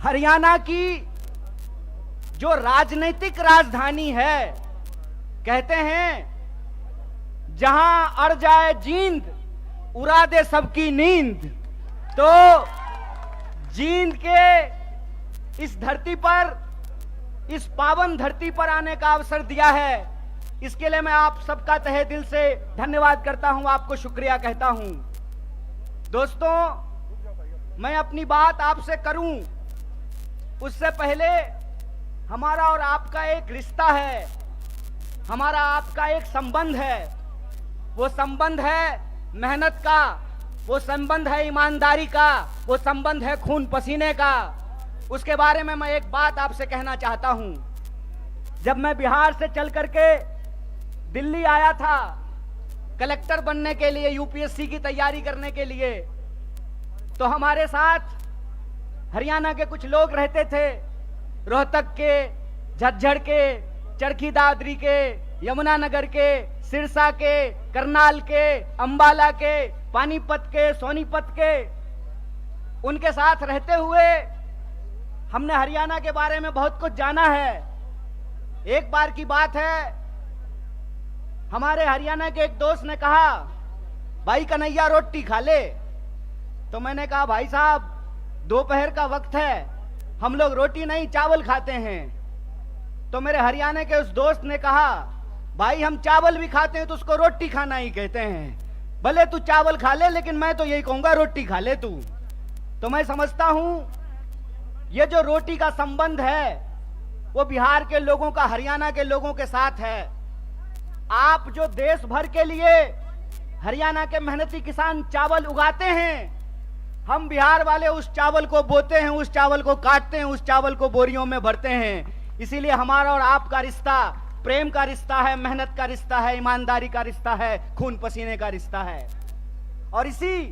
हरियाणा की जो राजनीतिक राजधानी है, कहते हैं जहां अड़ जाए जींद उड़ा दे सबकी नींद। तो जींद के इस धरती पर, इस पावन धरती पर आने का अवसर दिया है, इसके लिए मैं आप सबका तहे दिल से धन्यवाद करता हूं, आपको शुक्रिया कहता हूं। दोस्तों, मैं अपनी बात आपसे करूं उससे पहले हमारा और आपका एक रिश्ता है, हमारा आपका एक संबंध है। वो संबंध है मेहनत का, वो संबंध है ईमानदारी का, वो संबंध है खून पसीने का। उसके बारे में मैं एक बात आपसे कहना चाहता हूं। जब मैं बिहार से चल करके दिल्ली आया था कलेक्टर बनने के लिए, यूपीएससी की तैयारी करने के लिए, तो हमारे साथ हरियाणा के कुछ लोग रहते थे। रोहतक के, झज्जर के, चरखी दादरी के, यमुनानगर के, सिरसा के, करनाल के, अंबाला के, पानीपत के, सोनीपत के, उनके साथ रहते हुए हमने हरियाणा के बारे में बहुत कुछ जाना है। एक बार की बात है, हमारे हरियाणा के एक दोस्त ने कहा, भाई कन्हैया रोटी खा ले। तो मैंने कहा, भाई साहब दोपहर का वक्त है, हम लोग रोटी नहीं चावल खाते हैं। तो मेरे हरियाणा के उस दोस्त ने कहा, भाई हम चावल भी खाते हैं तो उसको रोटी खाना ही कहते हैं। भले तू चावल खा ले, लेकिन मैं तो यही कहूंगा रोटी खा ले तू। तो मैं समझता हूं ये जो रोटी का संबंध है वो बिहार के लोगों का हरियाणा के लोगों के साथ है। आप जो देश भर के लिए हरियाणा के मेहनती किसान चावल उगाते हैं, हम बिहार वाले उस चावल को बोते हैं, उस चावल को काटते हैं, उस चावल को बोरियों में भरते हैं। इसीलिए हमारा और आपका रिश्ता प्रेम का रिश्ता है, मेहनत का रिश्ता है, ईमानदारी का रिश्ता है, खून पसीने का रिश्ता है। और इसी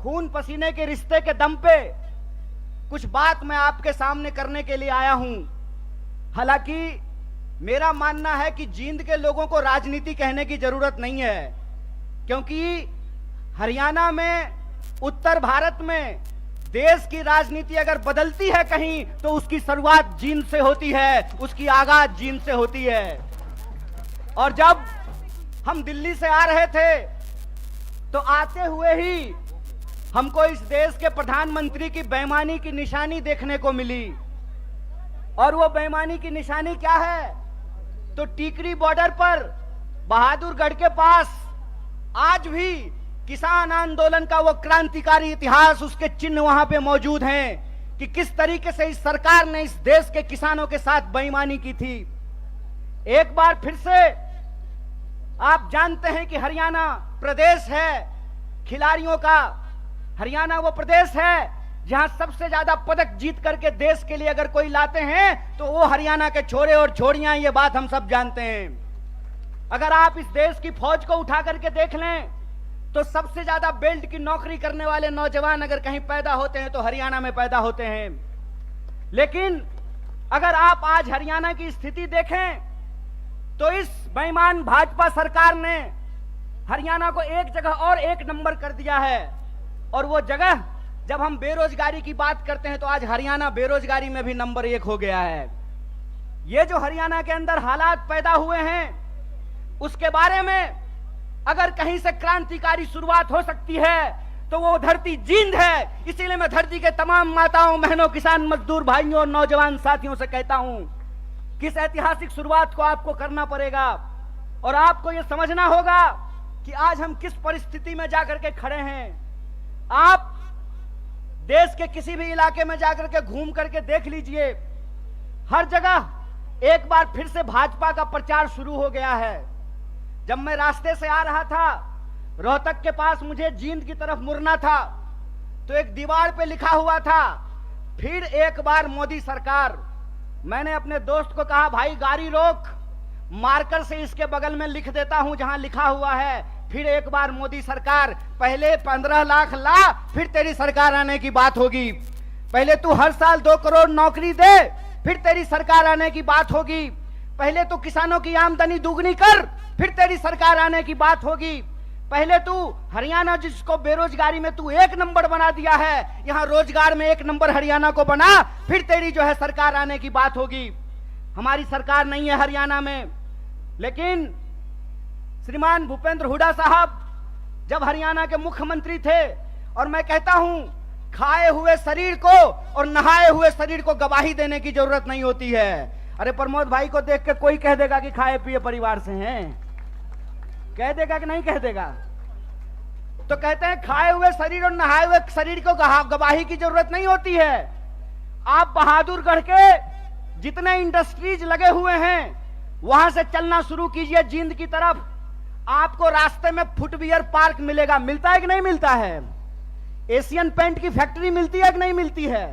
खून पसीने के रिश्ते के दम पे कुछ बात मैं आपके सामने करने के लिए आया हूं। हालांकि मेरा मानना है कि जींद के लोगों को राजनीति कहने की जरूरत नहीं है, क्योंकि हरियाणा में, उत्तर भारत में देश की राजनीति अगर बदलती है कहीं तो उसकी शुरुआत जींद से होती है, उसकी आगाज जींद से होती है। और जब हम दिल्ली से आ रहे थे तो आते हुए ही हमको इस देश के प्रधानमंत्री की बेईमानी की निशानी देखने को मिली। और वो बेईमानी की निशानी क्या है? तो टीकरी बॉर्डर पर बहादुरगढ़ के पास आज भी किसान आंदोलन का वो क्रांतिकारी इतिहास, उसके चिन्ह वहां पे मौजूद हैं कि किस तरीके से इस सरकार ने इस देश के किसानों के साथ बेईमानी की थी। एक बार फिर से आप जानते हैं कि हरियाणा प्रदेश है खिलाड़ियों का। हरियाणा वो प्रदेश है जहां सबसे ज्यादा पदक जीत करके देश के लिए अगर कोई लाते हैं तो वो हरियाणा के छोरे और छोरियां, ये बात हम सब जानते हैं। अगर आप इस देश की फौज को उठा करके देख लें तो सबसे ज्यादा बेल्ट की नौकरी करने वाले नौजवान अगर कहीं पैदा होते हैं तो हरियाणा में पैदा होते हैं। लेकिन अगर आप आज हरियाणा की स्थिति देखें तो इस बेईमान भाजपा सरकार ने हरियाणा को एक जगह और एक नंबर कर दिया है। और वो जगह, जब हम बेरोजगारी की बात करते हैं तो आज हरियाणा बेरोजगारी में भी नंबर 1 हो गया है। ये जो हरियाणा के अंदर हालात पैदा हुए हैं उसके बारे में अगर कहीं से क्रांतिकारी शुरुआत हो सकती है तो वो धरती जींद है। इसीलिए मैं धरती के तमाम माताओं, बहनों, किसान मजदूर भाइयों और नौजवान साथियों से कहता हूं कि इस ऐतिहासिक शुरुआत को आपको करना पड़ेगा। और आपको यह समझना होगा कि आज हम किस परिस्थिति में जाकर के खड़े हैं। आप देश के किसी भी इलाके में जाकर के घूम करके देख लीजिए, हर जगह एक बार फिर से भाजपा का प्रचार शुरू हो गया है। जब मैं रास्ते से आ रहा था, रोहतक के पास मुझे जींद की तरफ मुड़ना था तो एक दीवार पे लिखा हुआ था, फिर एक बार मोदी सरकार। मैंने अपने दोस्त को कहा, भाई गाड़ी रोक, मार्कर से इसके बगल में लिख देता हूं जहां लिखा हुआ है फिर एक बार मोदी सरकार। पहले 15 लाख ला, फिर तेरी सरकार आने की बात होगी। पहले तू हर साल 2 करोड़ नौकरी दे, फिर तेरी सरकार आने की बात होगी। पहले तो किसानों की आमदनी दुगनी कर, फिर तेरी सरकार आने की बात होगी। पहले तू हरियाणा जिसको बेरोजगारी में तू 1 नंबर बना दिया है, यहां रोजगार में 1 नंबर हरियाणा को बना, फिर तेरी जो है सरकार आने की बात होगी। हमारी सरकार नहीं है हरियाणा में, लेकिन श्रीमान भूपेंद्र हुड्डा साहब जब हरियाणा के मुख्यमंत्री थे, और मैं कहता हूं खाए हुए शरीर को और नहाए हुए शरीर को गवाही देने की जरूरत नहीं होती है। अरे प्रमोद भाई को देख के कोई कह देगा कि खाए पिए परिवार से हैं, कह देगा कि नहीं कह देगा? तो कहते हैं खाए हुए शरीर और नहाए हुए शरीर को गवाही की जरूरत नहीं होती है। आप बहादुरगढ़ के जितने इंडस्ट्रीज लगे हुए हैं वहां से चलना शुरू कीजिए जींद की तरफ, आपको रास्ते में फुटवियर पार्क मिलेगा। मिलता है कि नहीं मिलता है? एशियन पेंट की फैक्ट्री मिलती है कि नहीं मिलती है?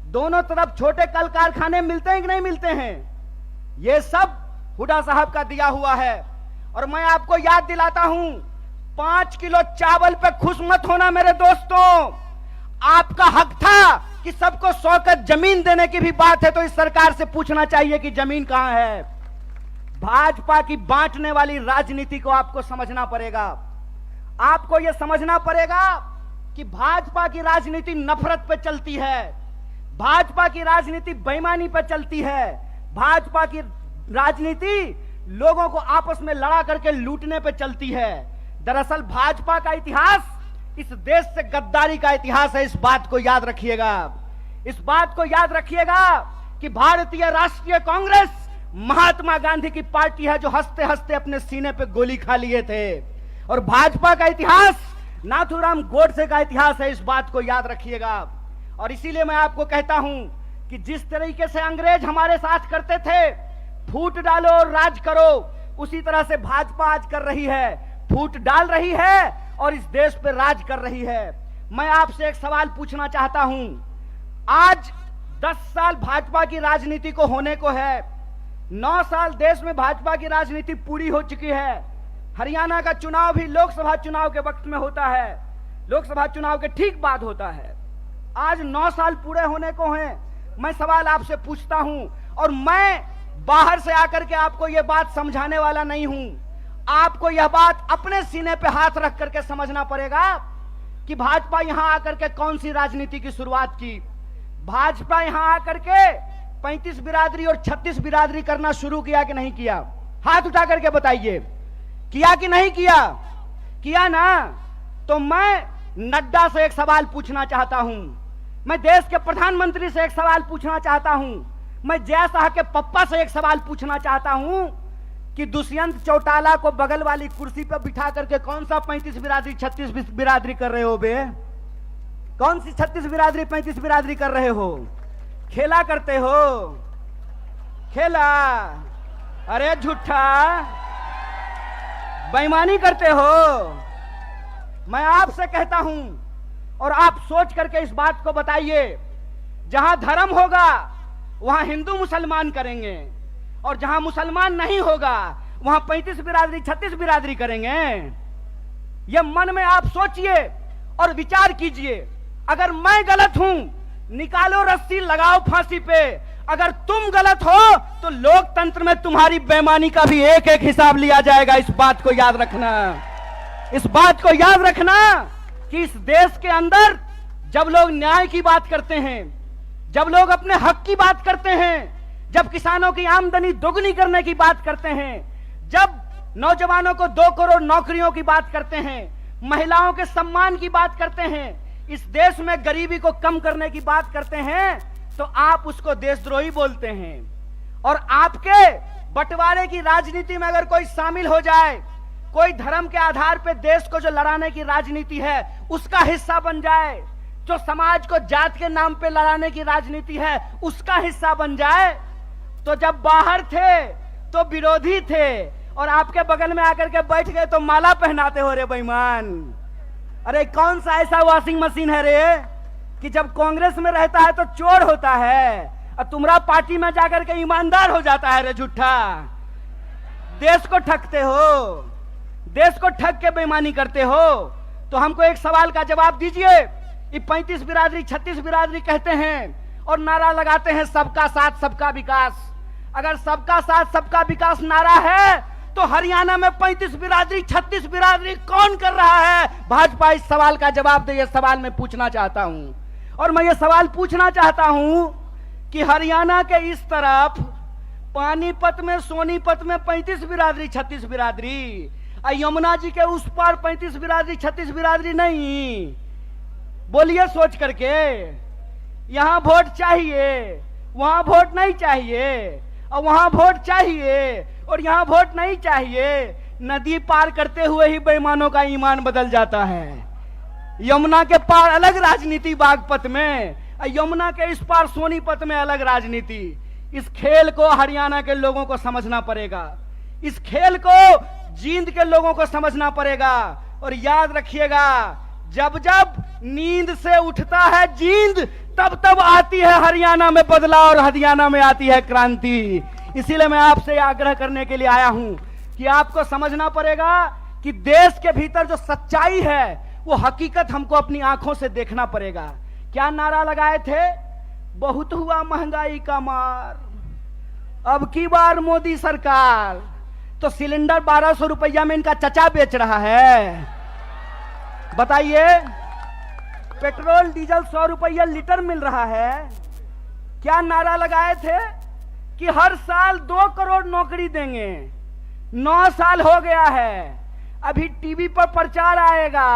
दोनों तरफ छोटे कल कारखाने मिलते हैं कि नहीं मिलते हैं? ये सब हुड्डा साहब का दिया हुआ है। और मैं आपको याद दिलाता हूं, 5 किलो चावल पे खुश मत होना मेरे दोस्तों। आपका हक था कि सबको 100 गज जमीन देने की भी बात है तो इस सरकार से पूछना चाहिए कि जमीन कहां है। भाजपा की बांटने वाली राजनीति को आपको समझना पड़ेगा। आपको यह समझना पड़ेगा कि भाजपा की राजनीति नफरत पे चलती है, भाजपा की राजनीति बेईमानी पे चलती है, भाजपा की राजनीति लोगों को आपस में लड़ा करके लूटने पे चलती है। दरअसल भाजपा का इतिहास इस देश से गद्दारी का इतिहास है। इस बात को याद रखिएगा, इस बात को याद रखिएगा कि भारतीय राष्ट्रीय कांग्रेस महात्मा गांधी की पार्टी है जो हंसते हंसते अपने सीने पे गोली खा लिए थे, और भाजपा का इतिहास नाथूराम गोडसे का इतिहास है। इस बात को याद रखिएगा। और इसीलिए मैं आपको कहता हूं कि जिस तरीके से अंग्रेज हमारे साथ करते थे, फूट डालो और राज करो, उसी तरह से भाजपा आज कर रही है, फूट डाल रही है और इस देश पे राज कर रही है। मैं आपसे एक सवाल पूछना चाहता हूं, आज 10 साल भाजपा की राजनीति को होने को है, 9 साल देश में भाजपा की राजनीति पूरी हो चुकी है। हरियाणा का चुनाव भी लोकसभा चुनाव के वक्त में होता है, लोकसभा चुनाव के ठीक बाद होता है। आज 9 साल पूरे होने को हैं। मैं सवाल आपसे पूछता हूं, और मैं बाहर से आकर के आपको यह बात समझाने वाला नहीं हूं। आपको यह बात अपने सीने पे हाथ रख करके समझना पड़ेगा कि भाजपा यहां आकर के कौन सी राजनीति की शुरुआत की। भाजपा यहां आकर के 35 बिरादरी और 36 बिरादरी करना शुरू किया कि नहीं किया? हाथ उठा करके बताइए, किया कि नहीं किया? किया ना? तो मैं नड्डा से एक सवाल पूछना चाहता हूं, मैं देश के प्रधानमंत्री से एक सवाल पूछना चाहता हूं, मैं जय शाह के पप्पा से एक सवाल पूछना चाहता हूं कि दुष्यंत चौटाला को बगल वाली कुर्सी पर बिठा करके कौन सा 35 बिरादरी 36 बिरादरी कर रहे हो बे? कौन सी 36 बिरादरी 35 बिरादरी कर रहे हो? खेला करते हो? खेला? अरे झूठा, बेईमानी करते हो। मैं आपसे कहता हूं, और आप सोच करके इस बात को बताइए, जहां धर्म होगा वहां हिंदू मुसलमान करेंगे, और जहां मुसलमान नहीं होगा वहां 35 बिरादरी 36 बिरादरी करेंगे। यह मन में आप सोचिए और विचार कीजिए। अगर मैं गलत हूं, निकालो रस्सी, लगाओ फांसी पे। अगर तुम गलत हो तो लोकतंत्र में तुम्हारी बेईमानी का भी एक एक हिसाब लिया जाएगा। इस बात को याद रखना, इस बात को याद रखना कि इस देश के अंदर जब लोग न्याय की बात करते हैं, जब लोग अपने हक की बात करते हैं, जब किसानों की आमदनी दोगुनी करने की बात करते हैं, जब नौजवानों को 2 करोड़ नौकरियों की बात करते हैं, महिलाओं के सम्मान की बात करते हैं, इस देश में गरीबी को कम करने की बात करते हैं, तो आप उसको देशद्रोही बोलते हैं। और आपके बंटवारे की राजनीति में अगर कोई शामिल हो जाए, कोई धर्म के आधार पर देश को जो लड़ाने की राजनीति है उसका हिस्सा बन जाए, जो समाज को जात के नाम पे लड़ाने की राजनीति है उसका हिस्सा बन जाए, तो जब बाहर थे तो विरोधी थे और आपके बगल में आकर के बैठ गए तो माला पहनाते हो रे बेईमान। अरे कौन सा ऐसा वॉशिंग मशीन है रे कि जब कांग्रेस में रहता है तो चोर होता है और तुम्हारा पार्टी में जाकर के ईमानदार हो जाता है रे झूठा। देश को ठगते हो, देश को ठग के बेईमानी करते हो। तो हमको एक सवाल का जवाब दीजिए। ये 35 बिरादरी 36 बिरादरी कहते हैं और नारा लगाते हैं सबका साथ सबका विकास। अगर सबका साथ सबका विकास नारा है तो हरियाणा में 35 बिरादरी 36 बिरादरी कौन कर रहा है? भाजपा इस सवाल का जवाब दे। यह सवाल मैं पूछना चाहता हूं। और मैं ये सवाल पूछना चाहता हूं कि हरियाणा के इस तरफ पानीपत में, सोनीपत में 35 बिरादरी 36 बिरादरी, यमुना जी के उस पार 35 बिरादरी 36 बिरादरी नहीं। बोलिए सोच करके, यहां वोट चाहिए, वहां वोट नहीं चाहिए, और वहां वोट चाहिए और यहां वोट नहीं चाहिए। नदी पार करते हुए ही बेईमानों का ईमान बदल जाता है। यमुना के पार अलग राजनीति बागपत में, यमुना के इस पार सोनीपत में अलग राजनीति। इस खेल को हरियाणा के लोगों को समझना पड़ेगा, इस खेल को जींद के लोगों को समझना पड़ेगा। और याद रखिएगा, जब जब नींद से उठता है जींद, तब तब आती है हरियाणा में बदलाव और हरियाणा में आती है क्रांति। इसीलिए मैं आपसे आग्रह करने के लिए आया हूं कि आपको समझना पड़ेगा कि देश के भीतर जो सच्चाई है वो हकीकत हमको अपनी आंखों से देखना पड़ेगा। क्या नारा लगाए थे? बहुत हुआ महंगाई का मार, अब की बार मोदी सरकार। तो सिलेंडर 1200 रुपया में इनका चचा बेच रहा है। बताइए, पेट्रोल डीजल 100 रुपया लीटर मिल रहा है। क्या नारा लगाए थे कि हर साल 2 करोड़ नौकरी देंगे। 9 साल हो गया है, अभी टीवी पर प्रचार आएगा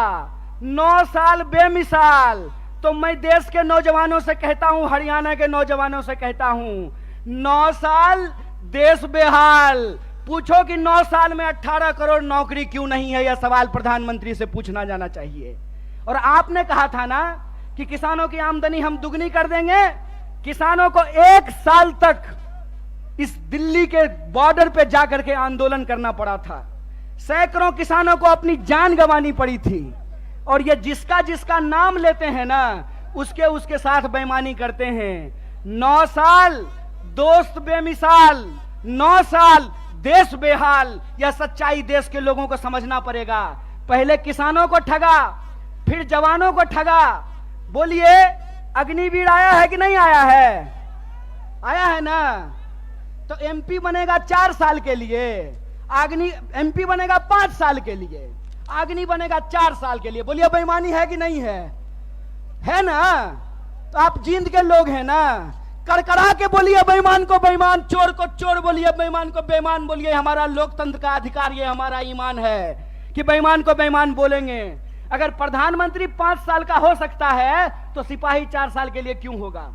9 साल बेमिसाल। तो मैं देश के नौजवानों से कहता हूं, हरियाणा के नौजवानों से कहता हूं, 9 साल देश बेहाल। पूछो कि 9 साल में 18 करोड़ नौकरी क्यों नहीं है? यह सवाल प्रधानमंत्री से पूछना जाना चाहिए। और आपने कहा था ना कि किसानों की आमदनी हम दुगनी कर देंगे। किसानों को 1 साल तक इस दिल्ली के बॉर्डर पे जाकर के आंदोलन करना पड़ा था। सैकड़ों किसानों को अपनी जान गंवानी पड़ी थी। और ये जिसका जिसका नाम लेते हैं ना, उसके साथ बेईमानी करते हैं। 9 साल दोस्त बेमिसाल, 9 साल देश बेहाल। यह सच्चाई देश के लोगों को समझना पड़ेगा। पहले किसानों को ठगा, फिर जवानों को ठगा। बोलिए, अग्निवीर आया है कि नहीं आया है? आया है ना। तो एमपी बनेगा 4 साल के लिए, एमपी बनेगा 5 साल के लिए, अग्नि बनेगा 4 साल के लिए। बोलिए, बेईमानी है कि नहीं है? है ना। तो आप जींद के लोग हैं ना, करकरा के बोलिए बेईमान को बेईमान, चोर को चोर बोलिए, बेईमान को बेईमान बोलिए। हमारा लोकतंत्र का अधिकार, ये हमारा ईमान है कि बेईमान को बेईमान बोलेंगे। अगर प्रधानमंत्री 5 साल का हो सकता है तो सिपाही 4 साल के लिए क्यों होगा?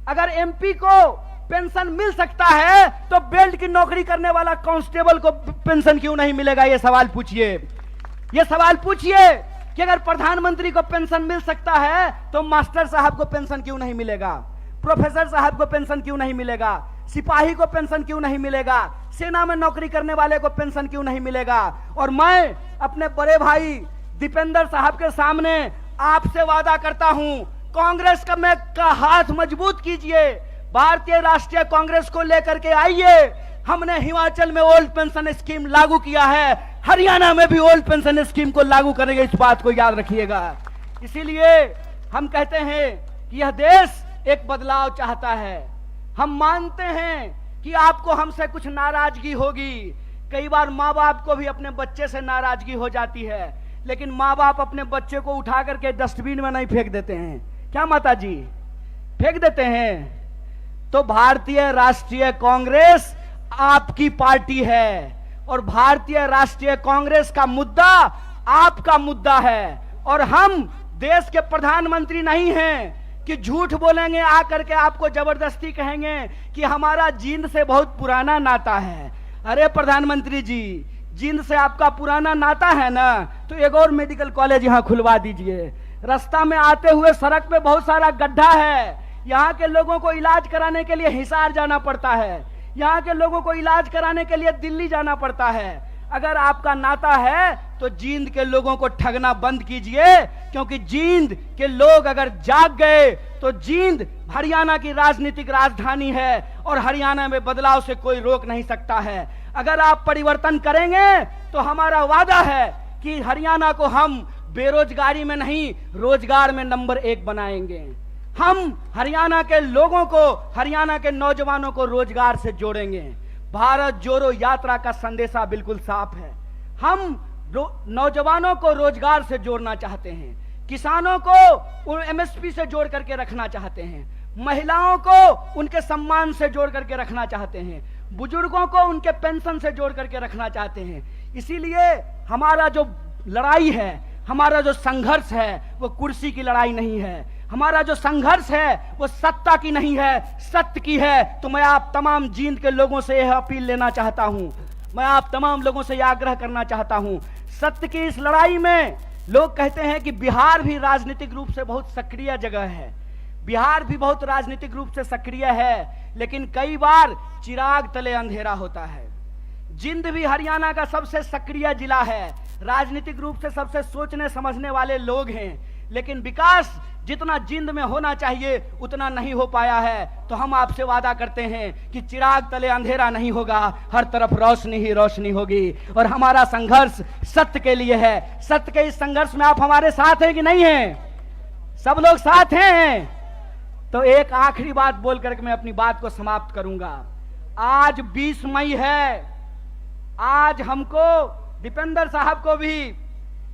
अगर एमपी को पेंशन मिल सकता है तो बेल्ट की नौकरी करने वाला कांस्टेबल को पेंशन क्यों नहीं मिलेगा? यह सवाल पूछिए। यह सवाल पूछिए कि अगर प्रधानमंत्री को पेंशन मिल सकता है तो मास्टर साहब को पेंशन क्यों नहीं मिलेगा? प्रोफेसर साहब को पेंशन क्यों नहीं मिलेगा? सिपाही को पेंशन क्यों नहीं मिलेगा? सेना में नौकरी करने वाले को पेंशन क्यों नहीं मिलेगा? और मैं अपने बड़े भाई दीपेंद्र साहब के सामने आपसे वादा करता हूं, कांग्रेस का हाथ मजबूत कीजिए, भारतीय राष्ट्रीय कांग्रेस को लेकर के आइए। हमने हिमाचल में ओल्ड पेंशन स्कीम लागू किया है, हरियाणा में भी ओल्ड पेंशन स्कीम को लागू करेंगे। इस बात को याद रखिएगा। इसीलिए हम कहते हैं कि यह देश एक बदलाव चाहता है। हम मानते हैं कि आपको हमसे कुछ नाराजगी होगी। कई बार माँ बाप को भी अपने बच्चे से नाराजगी हो जाती है, लेकिन माँ बाप अपने बच्चे को उठा करके डस्टबिन में नहीं फेंक देते हैं। क्या माता जी? फेंक देते हैं। तो भारतीय राष्ट्रीय कांग्रेस आपकी पार्टी है और भारतीय राष्ट्रीय कांग्रेस का मुद्दा आपका मुद्दा है। और हम देश के प्रधानमंत्री नहीं हैं कि झूठ बोलेंगे, आकर के आपको जबरदस्ती कहेंगे कि हमारा जींद से बहुत पुराना नाता है। अरे प्रधानमंत्री जी, जींद से आपका पुराना नाता है ना, तो एक और मेडिकल कॉलेज यहां खुलवा दीजिए। रास्ता में आते हुए सड़क पे बहुत सारा गड्ढा है, यहाँ के लोगों को इलाज कराने के लिए हिसार जाना पड़ता है, यहाँ के लोगों को इलाज कराने के लिए दिल्ली जाना पड़ता है। अगर आपका नाता है तो जींद के लोगों को ठगना बंद कीजिए, क्योंकि जींद के लोग अगर जाग गए तो जींद हरियाणा की राजनीतिक राजधानी है और हरियाणा में बदलाव से कोई रोक नहीं सकता है। अगर आप परिवर्तन करेंगे तो हमारा वादा है कि हरियाणा को हम बेरोजगारी में नहीं, रोजगार में नंबर 1 बनाएंगे। हम हरियाणा के लोगों को, हरियाणा के नौजवानों को रोजगार से जोड़ेंगे। भारत जोड़ो यात्रा का संदेशा बिल्कुल साफ है। हम नौजवानों को रोजगार से जोड़ना चाहते हैं, किसानों को एमएसपी से जोड़ करके रखना चाहते हैं, महिलाओं को उनके सम्मान से जोड़ करके रखना चाहते हैं, बुजुर्गों को उनके पेंशन से जोड़ करके रखना चाहते हैं। इसीलिए हमारा जो लड़ाई है, हमारा जो संघर्ष है, वो कुर्सी की लड़ाई नहीं है। हमारा जो संघर्ष है वो सत्ता की नहीं है, सत्य की है। तो मैं आप तमाम जींद के लोगों से यह अपील लेना चाहता हूं, मैं आप तमाम लोगों से यह आग्रह करना चाहता हूं, सत्य की इस लड़ाई में लोग कहते हैं कि बिहार भी राजनीतिक रूप से बहुत सक्रिय जगह है, बिहार भी बहुत राजनीतिक रूप से सक्रिय है, लेकिन कई बार चिराग तले अंधेरा होता है। जिंद भी हरियाणा का सबसे सक्रिय जिला है, राजनीतिक रूप से सबसे सोचने समझने वाले लोग हैं, लेकिन विकास जितना जिंद में होना चाहिए उतना नहीं हो पाया है। तो हम आपसे वादा करते हैं कि चिराग तले अंधेरा नहीं होगा, हर तरफ रोशनी ही रोशनी होगी। और हमारा संघर्ष सत्य के लिए है। सत्य के इस संघर्ष में आप हमारे साथ हैं कि नहीं हैं? सब लोग साथ हैं। तो एक आखिरी बात बोल करके मैं अपनी बात को समाप्त करूंगा। आज 20 मई है, आज हमको दीपेंद्र साहब को भी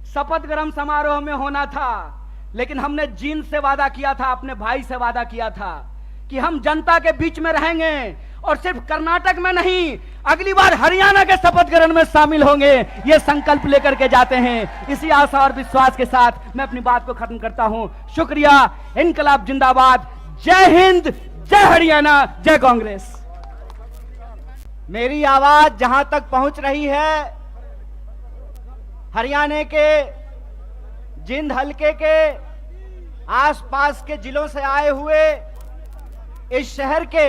शपथ ग्रहण समारोह में होना था, लेकिन हमने जींद से वादा किया था, अपने भाई से वादा किया था कि हम जनता के बीच में रहेंगे और सिर्फ कर्नाटक में नहीं, अगली बार हरियाणा के शपथ ग्रहण में शामिल होंगे। ये संकल्प लेकर के जाते हैं। इसी आशा और विश्वास के साथ मैं अपनी बात को खत्म करता हूं। शुक्रिया। इनकलाब जिंदाबाद। जय हिंद, जय हरियाणा, जय कांग्रेस। मेरी आवाज जहां तक पहुंच रही है, हरियाणा के जिंद हलके के आसपास के जिलों से आए हुए इस शहर के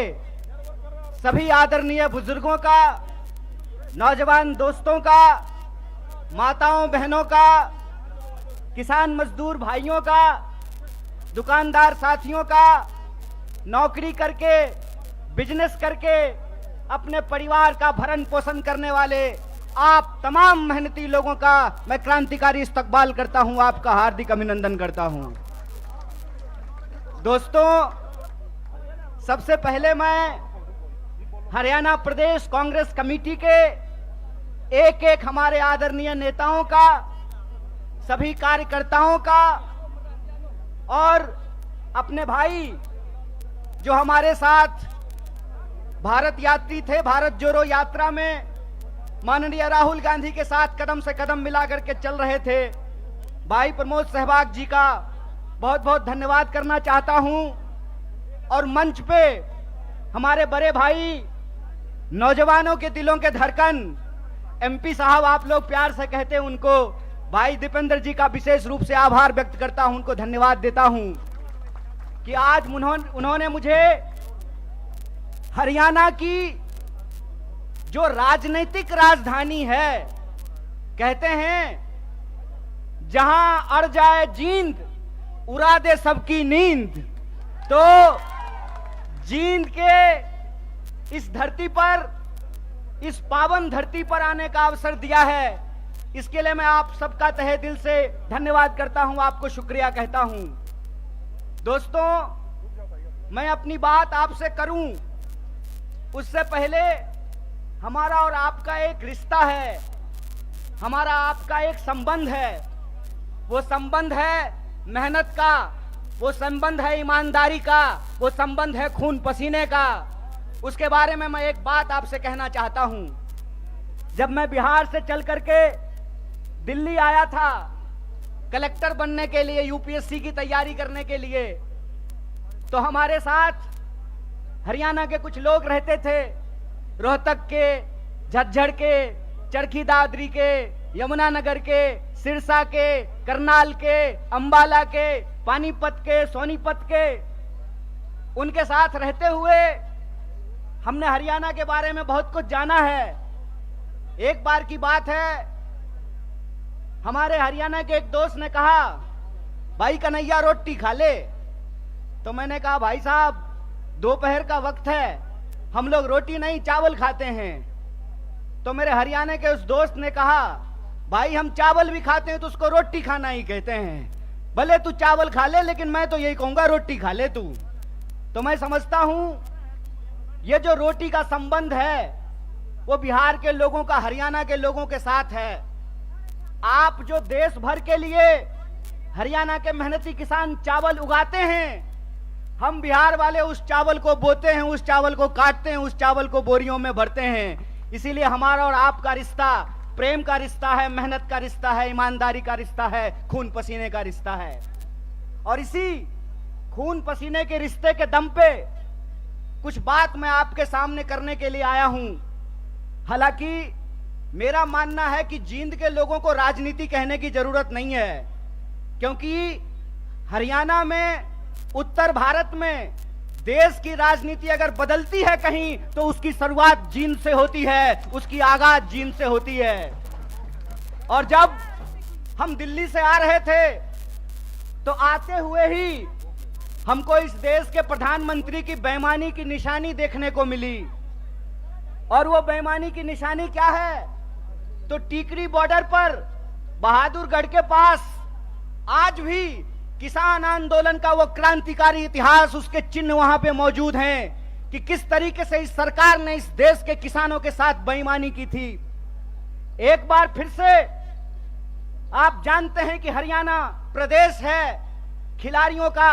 सभी आदरणीय बुजुर्गों का, नौजवान दोस्तों का, माताओं बहनों का, किसान मजदूर भाइयों का, दुकानदार साथियों का, नौकरी करके बिजनेस करके अपने परिवार का भरण पोषण करने वाले आप तमाम मेहनती लोगों का मैं क्रांतिकारी इस्तकबाल करता हूं, आपका हार्दिक अभिनंदन करता हूं। दोस्तों, सबसे पहले मैं हरियाणा प्रदेश कांग्रेस कमेटी के एक एक हमारे आदरणीय नेताओं का, सभी कार्यकर्ताओं का और अपने भाई जो हमारे साथ भारत यात्री थे, भारत जोड़ो यात्रा में माननीय राहुल गांधी के साथ कदम से कदम मिला करके चल रहे थे, भाई प्रमोद सहवाग जी का बहुत बहुत धन्यवाद करना चाहता हूं। और मंच पे हमारे बड़े भाई, नौजवानों के दिलों के धड़कन, एमपी साहब आप लोग प्यार से कहते हैं उनको, भाई दीपेंद्र जी का विशेष रूप से आभार व्यक्त करता हूं, उनको धन्यवाद देता हूं कि आज उन्होंने मुझे हरियाणा की जो राजनीतिक राजधानी है, कहते हैं जहां अड़ जाए जींद उड़ा दे सबकी नींद, तो जींद के इस धरती पर, इस पावन धरती पर आने का अवसर दिया है। इसके लिए मैं आप सबका तहे दिल से धन्यवाद करता हूं, आपको शुक्रिया कहता हूं। दोस्तों, मैं अपनी बात आपसे करूं उससे पहले हमारा और आपका एक रिश्ता है, हमारा आपका एक संबंध है। वो संबंध है मेहनत का, वो संबंध है ईमानदारी का, वो संबंध है खून पसीने का। उसके बारे में मैं एक बात आपसे कहना चाहता हूं। जब मैं बिहार से चल करके दिल्ली आया था कलेक्टर बनने के लिए, यूपीएससी की तैयारी करने के लिए, तो हमारे साथ हरियाणा के कुछ लोग रहते थे, रोहतक के, झज्जर के, चरखी दादरी के, यमुनानगर के, सिरसा के, करनाल के, अंबाला के, पानीपत के, सोनीपत के, उनके साथ रहते हुए हमने हरियाणा के बारे में बहुत कुछ जाना है। एक बार की बात है, हमारे हरियाणा के एक दोस्त ने कहा, भाई कन्हैया रोटी खा ले। तो मैंने कहा, भाई साहब दोपहर का वक्त है, हम लोग रोटी नहीं चावल खाते हैं। तो मेरे हरियाणा के उस दोस्त ने कहा, भाई हम चावल भी खाते हैं तो उसको रोटी खाना ही कहते हैं, भले तू चावल खा ले लेकिन मैं तो यही कहूंगा रोटी खा ले तू। तो मैं समझता हूं ये जो रोटी का संबंध है वो बिहार के लोगों का, हरियाणा के लोगों के साथ है। आप जो देश भर के लिए हरियाणा के मेहनती किसान चावल उगाते हैं, हम बिहार वाले उस चावल को बोते हैं, उस चावल को काटते हैं, उस चावल को बोरियों में भरते हैं। इसीलिए हमारा और आपका रिश्ता प्रेम का रिश्ता है, मेहनत का रिश्ता है, ईमानदारी का रिश्ता है, खून पसीने का रिश्ता है। और इसी खून पसीने के रिश्ते के दम पे कुछ बात मैं आपके सामने करने के लिए आया हूं। हालांकि मेरा मानना है कि जींद के लोगों को राजनीति कहने की जरूरत नहीं है, क्योंकि हरियाणा में, उत्तर भारत में देश की राजनीति अगर बदलती है कहीं तो उसकी शुरुआत जींद से होती है, उसकी आगाज जींद से होती है। और जब हम दिल्ली से आ रहे थे तो आते हुए ही हमको इस देश के प्रधानमंत्री की बेईमानी की निशानी देखने को मिली। और वो बेईमानी की निशानी क्या है? तो टीकरी बॉर्डर पर बहादुरगढ़ के पास आज भी किसान आंदोलन का वो क्रांतिकारी इतिहास, उसके चिन्ह वहां पे मौजूद हैं कि किस तरीके से इस सरकार ने इस देश के किसानों के साथ बेईमानी की थी। एक बार फिर से आप जानते हैं कि हरियाणा प्रदेश है खिलाड़ियों का।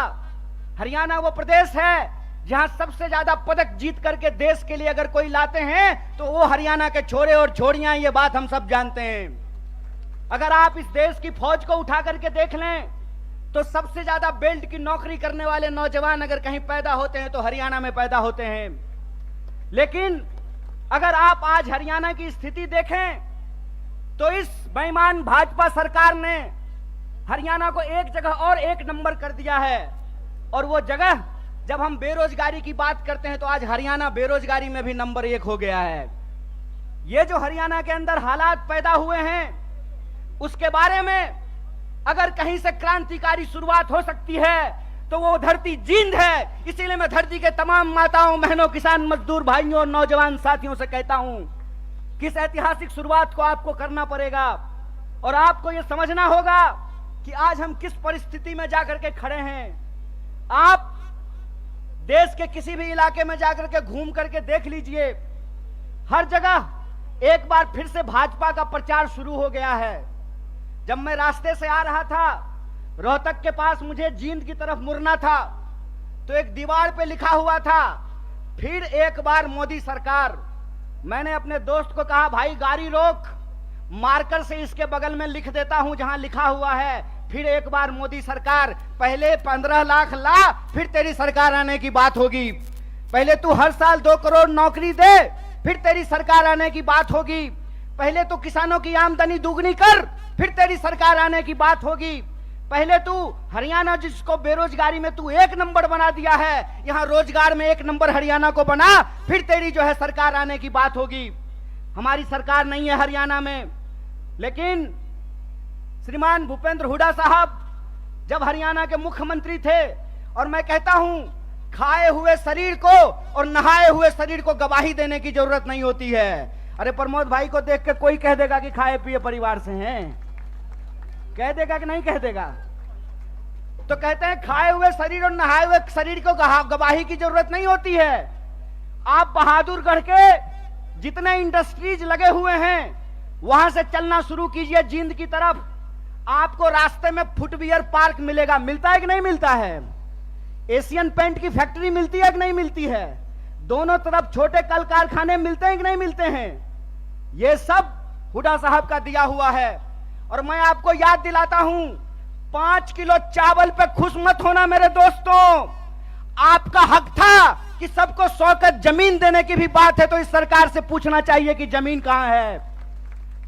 हरियाणा वो प्रदेश है जहां सबसे ज्यादा पदक जीत करके देश के लिए अगर कोई लाते हैं तो वो हरियाणा के छोरे और छोरियां, ये बात हम सब जानते हैं। अगर आप इस देश की फौज को उठा करके देख लें तो सबसे ज्यादा बेल्ट की नौकरी करने वाले नौजवान अगर कहीं पैदा होते हैं तो हरियाणा में पैदा होते हैं। लेकिन अगर आप आज हरियाणा की स्थिति देखें तो इस बेईमान भाजपा सरकार ने हरियाणा को एक जगह और एक नंबर कर दिया है। और वो जगह, जब हम बेरोजगारी की बात करते हैं तो आज हरियाणा बेरोजगारी में भी नंबर 1 हो गया है। ये जो हरियाणा के अंदर हालात पैदा हुए हैं उसके बारे में अगर कहीं से क्रांतिकारी शुरुआत हो सकती है तो वो धरती जींद है। इसीलिए मैं धरती के तमाम माताओं, बहनों, किसान मजदूर भाइयों और नौजवान साथियों से कहता हूं कि इस ऐतिहासिक शुरुआत को आपको करना पड़ेगा। और आपको यह समझना होगा कि आज हम किस परिस्थिति में जाकर के खड़े हैं। आप देश के किसी भी इलाके में जाकर के घूम करके देख लीजिए, हर जगह एक बार फिर से भाजपा का प्रचार शुरू हो गया है। जब मैं रास्ते से आ रहा था, रोहतक के पास मुझे जींद की तरफ मुड़ना था तो एक दीवार पे लिखा हुआ था, फिर एक बार मोदी सरकार। मैंने अपने दोस्त को कहा, भाई गाड़ी रोक, मार्कर से इसके बगल में लिख देता हूं जहां लिखा हुआ है फिर एक बार मोदी सरकार। पहले 15 लाख ला, फिर तेरी सरकार आने की बात होगी। पहले तू हर साल 2 करोड़ नौकरी दे, फिर तेरी सरकार आने की बात होगी। पहले तो किसानों की आमदनी दुगनी कर, फिर तेरी सरकार आने की बात होगी। पहले तू हरियाणा, जिसको बेरोजगारी में तू 1 नंबर बना दिया है, यहां रोजगार में 1 नंबर हरियाणा को बना, फिर तेरी जो है सरकार आने की बात होगी। हमारी सरकार नहीं है हरियाणा में, लेकिन श्रीमान भूपेंद्र हुड्डा साहब जब हरियाणा के मुख्यमंत्री थे, और मैं कहता हूं खाए हुए शरीर को और नहाए हुए शरीर को गवाही देने की जरूरत नहीं होती है। अरे प्रमोद भाई को देख के कोई कह देगा कि खाए पिए परिवार से हैं, कह देगा कि नहीं कह देगा? तो कहते हैं खाए हुए शरीर और नहाए हुए शरीर को गवाही की जरूरत नहीं होती है। आप बहादुरगढ़ के जितने इंडस्ट्रीज लगे हुए हैं वहां से चलना शुरू कीजिए जींद की तरफ, आपको रास्ते में फुटवियर पार्क मिलेगा। मिलता है कि नहीं मिलता है? एशियन पेंट की फैक्ट्री मिलती है कि नहीं मिलती है? दोनों तरफ छोटे कल कारखाने मिलते हैं कि नहीं मिलते हैं? ये सब हुड्डा साहब का दिया हुआ है। और मैं आपको याद दिलाता हूं, 5 किलो चावल पे खुश मत होना मेरे दोस्तों। आपका हक था कि सबको 100 गज जमीन देने की भी बात है तो इस सरकार से पूछना चाहिए कि जमीन कहां है।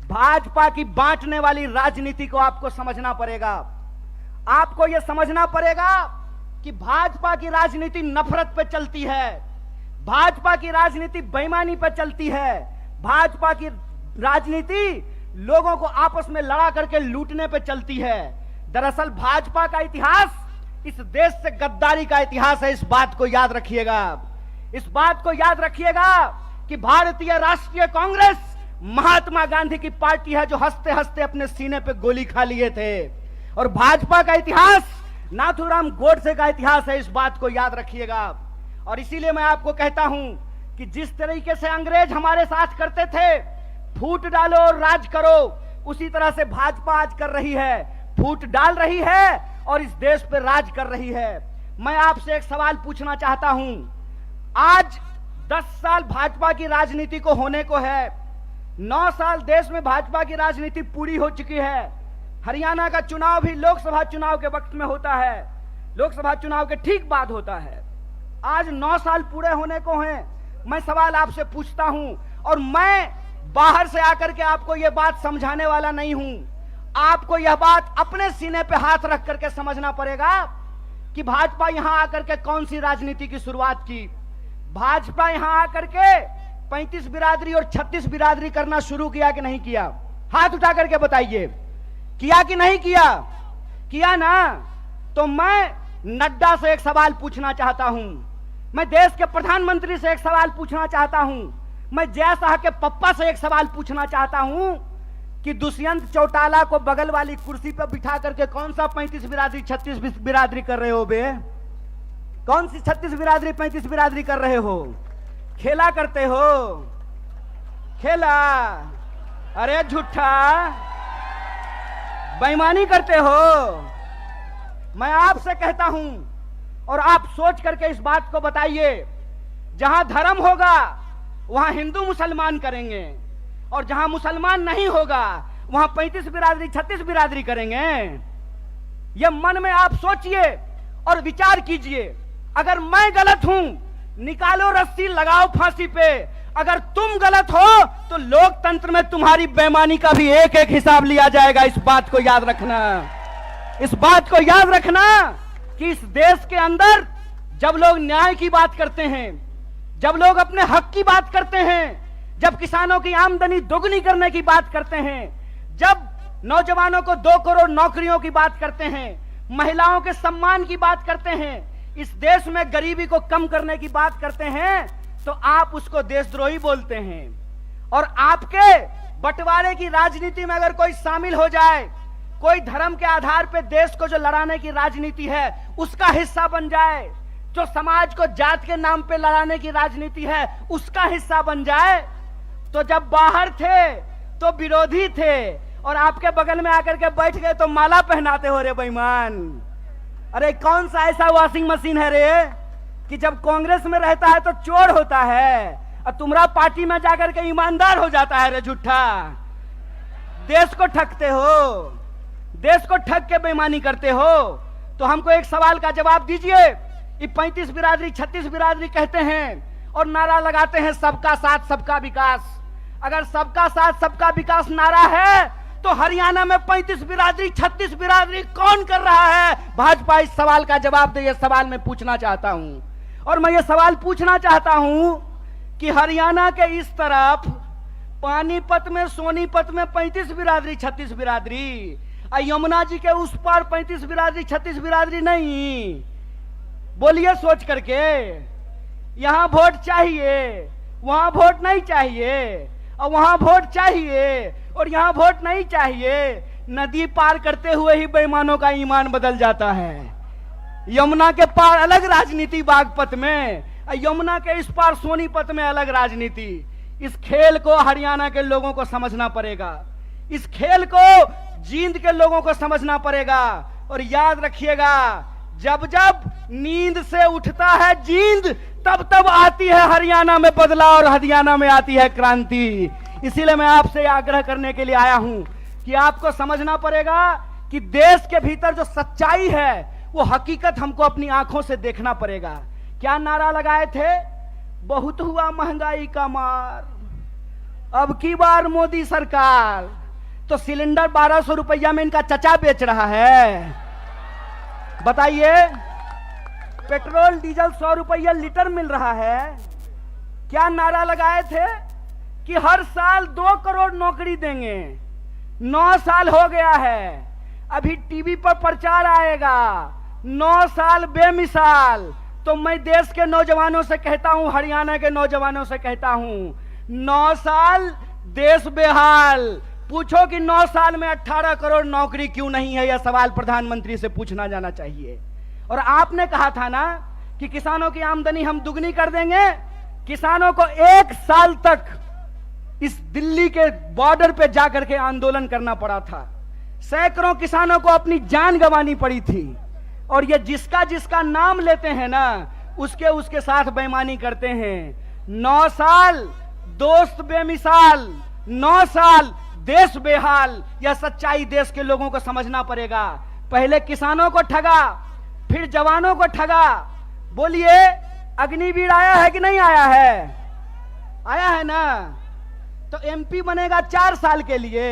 भाजपा की बांटने वाली राजनीति को आपको समझना पड़ेगा। आपको यह समझना पड़ेगा कि भाजपा की राजनीति नफरत पे चलती है, भाजपा की राजनीति बेईमानी पे चलती है, भाजपा की राजनीति लोगों को आपस में लड़ा करके लूटने पे चलती है। दरअसल भाजपा का इतिहास इस देश से गद्दारी का इतिहास है। इस बात को याद रखिएगा। इस बात को याद रखिएगा कि भारतीय राष्ट्रीय कांग्रेस महात्मा गांधी की पार्टी है जो हंसते हंसते अपने सीने पे गोली खा लिए थे। और भाजपा का इतिहास नाथूराम गोडसे का इतिहास है। इस बात को याद रखिएगा। और इसीलिए मैं आपको कहता हूं कि जिस तरीके से अंग्रेज हमारे साथ करते थे, फूट डालो और राज करो, उसी तरह से भाजपा आज कर रही है, फूट डाल रही है और इस देश पर राज कर रही है। मैं आपसे एक सवाल पूछना चाहता हूं, आज 10 साल भाजपा की राजनीति को होने को है, 9 साल देश में भाजपा की राजनीति पूरी हो चुकी है। हरियाणा का चुनाव भी लोकसभा चुनाव के वक्त में होता है, लोकसभा चुनाव के ठीक बाद होता है। आज 9 साल पूरे होने को हैं। मैं सवाल आपसे पूछता हूं, और मैं बाहर से आकर के आपको यह बात समझाने वाला नहीं हूं। आपको यह बात अपने सीने पे हाथ रख करके समझना पड़ेगा कि भाजपा यहां आकर के कौन सी राजनीति की शुरुआत की। भाजपा यहां आकर के 35 बिरादरी और 36 बिरादरी करना शुरू किया कि नहीं किया? हाथ उठा करके बताइए, किया कि नहीं किया? किया ना। तो मैं नड्डा से एक सवाल पूछना चाहता हूं, मैं देश के प्रधानमंत्री से एक सवाल पूछना चाहता हूं, मैं जय शाह के पप्पा से एक सवाल पूछना चाहता हूं कि दुष्यंत चौटाला को बगल वाली कुर्सी पर बिठा करके कौन सा 35 बिरादरी 36 बिरादरी कर रहे हो बे? कौन सी 36 बिरादरी 35 बिरादरी कर रहे हो? खेला करते हो? खेला? अरे झूठा, बेईमानी करते हो। मैं आपसे कहता हूं, और आप सोच करके इस बात को बताइए, जहां धर्म होगा वहां हिंदू मुसलमान करेंगे, और जहां मुसलमान नहीं होगा वहां 35 बिरादरी 36 बिरादरी करेंगे। यह मन में आप सोचिए और विचार कीजिए। अगर मैं गलत हूं, निकालो रस्सी, लगाओ फांसी पे। अगर तुम गलत हो तो लोकतंत्र में तुम्हारी बेईमानी का भी एक एक हिसाब लिया जाएगा। इस बात को याद रखना, इस बात को याद रखना कि इस देश के अंदर जब लोग न्याय की बात करते हैं, जब लोग अपने हक की बात करते हैं, जब किसानों की आमदनी दोगुनी करने की बात करते हैं, जब नौजवानों को 2 करोड़ नौकरियों की बात करते हैं, महिलाओं के सम्मान की बात करते हैं, इस देश में गरीबी को कम करने की बात करते हैं, तो आप उसको देशद्रोही बोलते हैं। और आपके बंटवारे की राजनीति में अगर कोई शामिल हो जाए, कोई धर्म के आधार पर देश को जो लड़ाने की राजनीति है उसका हिस्सा बन जाए, जो समाज को जात के नाम पे लड़ाने की राजनीति है उसका हिस्सा बन जाए, तो जब बाहर थे तो विरोधी थे और आपके बगल में आकर के बैठ गए तो माला पहनाते हो रे बेईमान। अरे कौन सा ऐसा वॉशिंग मशीन है रे कि जब कांग्रेस में रहता है तो चोर होता है और तुम्हारा पार्टी में जाकर के ईमानदार हो जाता है रे झूठा। देश को ठगते हो, देश को ठग के बेईमानी करते हो। तो हमको एक सवाल का जवाब दीजिए। ये 35 बिरादरी 36 बिरादरी कहते हैं और नारा लगाते हैं सबका साथ सबका विकास। अगर सबका साथ सबका विकास नारा है तो हरियाणा में 35 बिरादरी 36 बिरादरी कौन कर रहा है? भाजपा इस सवाल का जवाब दे। ये सवाल मैं पूछना चाहता हूं, और मैं ये सवाल पूछना चाहता हूं कि हरियाणा के इस तरफ पानीपत में, सोनीपत में 35 बिरादरी 36 बिरादरी, यमुना जी के उस पार 35 बिरादरी 36 बिरादरी नहीं। बोलिए सोच करके, यहां वोट चाहिए, वहां वोट नहीं चाहिए, और वहां वोट चाहिए और यहां वोट नहीं चाहिए। नदी पार करते हुए ही बेईमानों का ईमान बदल जाता है। यमुना के पार अलग राजनीति बागपत में, यमुना के इस पार सोनीपत में अलग राजनीति। इस खेल को हरियाणा के लोगों को समझना पड़ेगा, इस खेल को जींद के लोगों को समझना पड़ेगा। और याद रखिएगा, जब जब नींद से उठता है जींद, तब तब आती है हरियाणा में बदलाव और हरियाणा में आती है क्रांति। इसीलिए मैं आपसे आग्रह करने के लिए आया हूं कि आपको समझना पड़ेगा कि देश के भीतर जो सच्चाई है वो हकीकत हमको अपनी आंखों से देखना पड़ेगा। क्या नारा लगाए थे? बहुत हुआ महंगाई का मार, अब की बार मोदी सरकार। तो सिलेंडर 1200 रुपया में इनका चचा बेच रहा है। बताइए, पेट्रोल डीजल 100 रुपया लीटर मिल रहा है। क्या नारा लगाए थे कि हर साल 2 करोड़ नौकरी देंगे। 9 साल हो गया है, अभी टीवी पर प्रचार आएगा 9 साल बेमिसाल। तो मैं देश के नौजवानों से कहता हूं, हरियाणा के नौजवानों से कहता हूं, 9 साल देश बेहाल। पूछो कि 9 साल में 18 करोड़ नौकरी क्यों नहीं है? यह सवाल प्रधानमंत्री से पूछना जाना चाहिए। और आपने कहा था ना कि किसानों की आमदनी हम दुगनी कर देंगे, किसानों को 1 साल तक इस दिल्ली के बॉर्डर पे जाकर के आंदोलन करना पड़ा था। सैकड़ों किसानों को अपनी जान गंवानी पड़ी थी। और ये जिसका जिसका नाम लेते हैं ना, उसके उसके साथ बेईमानी करते हैं। 9 साल दोस्त बेमिसाल, 9 साल देश बेहाल। यह सच्चाई देश के लोगों को समझना पड़ेगा। पहले किसानों को ठगा, फिर जवानों को ठगा। बोलिए, अग्निवीर आया है कि नहीं आया है? आया है ना। तो एमपी बनेगा 4 साल के लिए,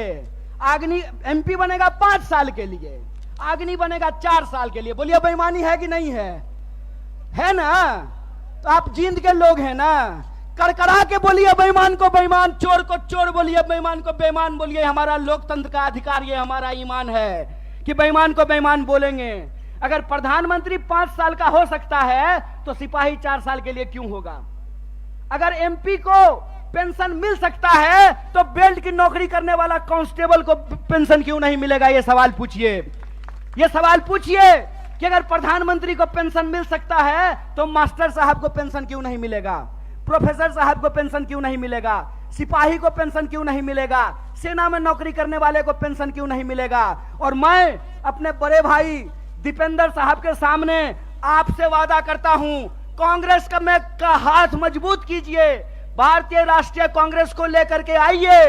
एमपी बनेगा 5 साल के लिए, अग्नि बनेगा 4 साल के लिए। बोलिए, बेईमानी है कि नहीं है? है ना। तो आप जींद के लोग हैं ना, करकरा के बोलिए बेईमान को बेईमान, चोर को चोर बोलिए, बेईमान को बेईमान बोलिए। हमारा लोकतंत्र का अधिकार, ये हमारा ईमान है कि बेईमान को बेईमान बोलेंगे। अगर प्रधानमंत्री 5 साल का हो सकता है तो सिपाही 4 साल के लिए क्यों होगा? अगर एमपी को पेंशन मिल सकता है तो बेल्ट की नौकरी करने वाला कांस्टेबल को पेंशन क्यों नहीं मिलेगा? ये सवाल पूछिए। ये सवाल पूछिए कि अगर प्रधानमंत्री को पेंशन मिल सकता है तो मास्टर साहब को पेंशन क्यों नहीं मिलेगा? प्रोफेसर साहब को पेंशन क्यों नहीं मिलेगा? सिपाही को पेंशन क्यों नहीं मिलेगा? सेना में नौकरी करने वाले को पेंशन क्यों नहीं मिलेगा? और मैं अपने बड़े भाई दीपेंद्र साहब के सामने आपसे वादा करता हूं, कांग्रेस का हाथ मजबूत कीजिए, भारतीय राष्ट्रीय कांग्रेस को लेकर के आइए।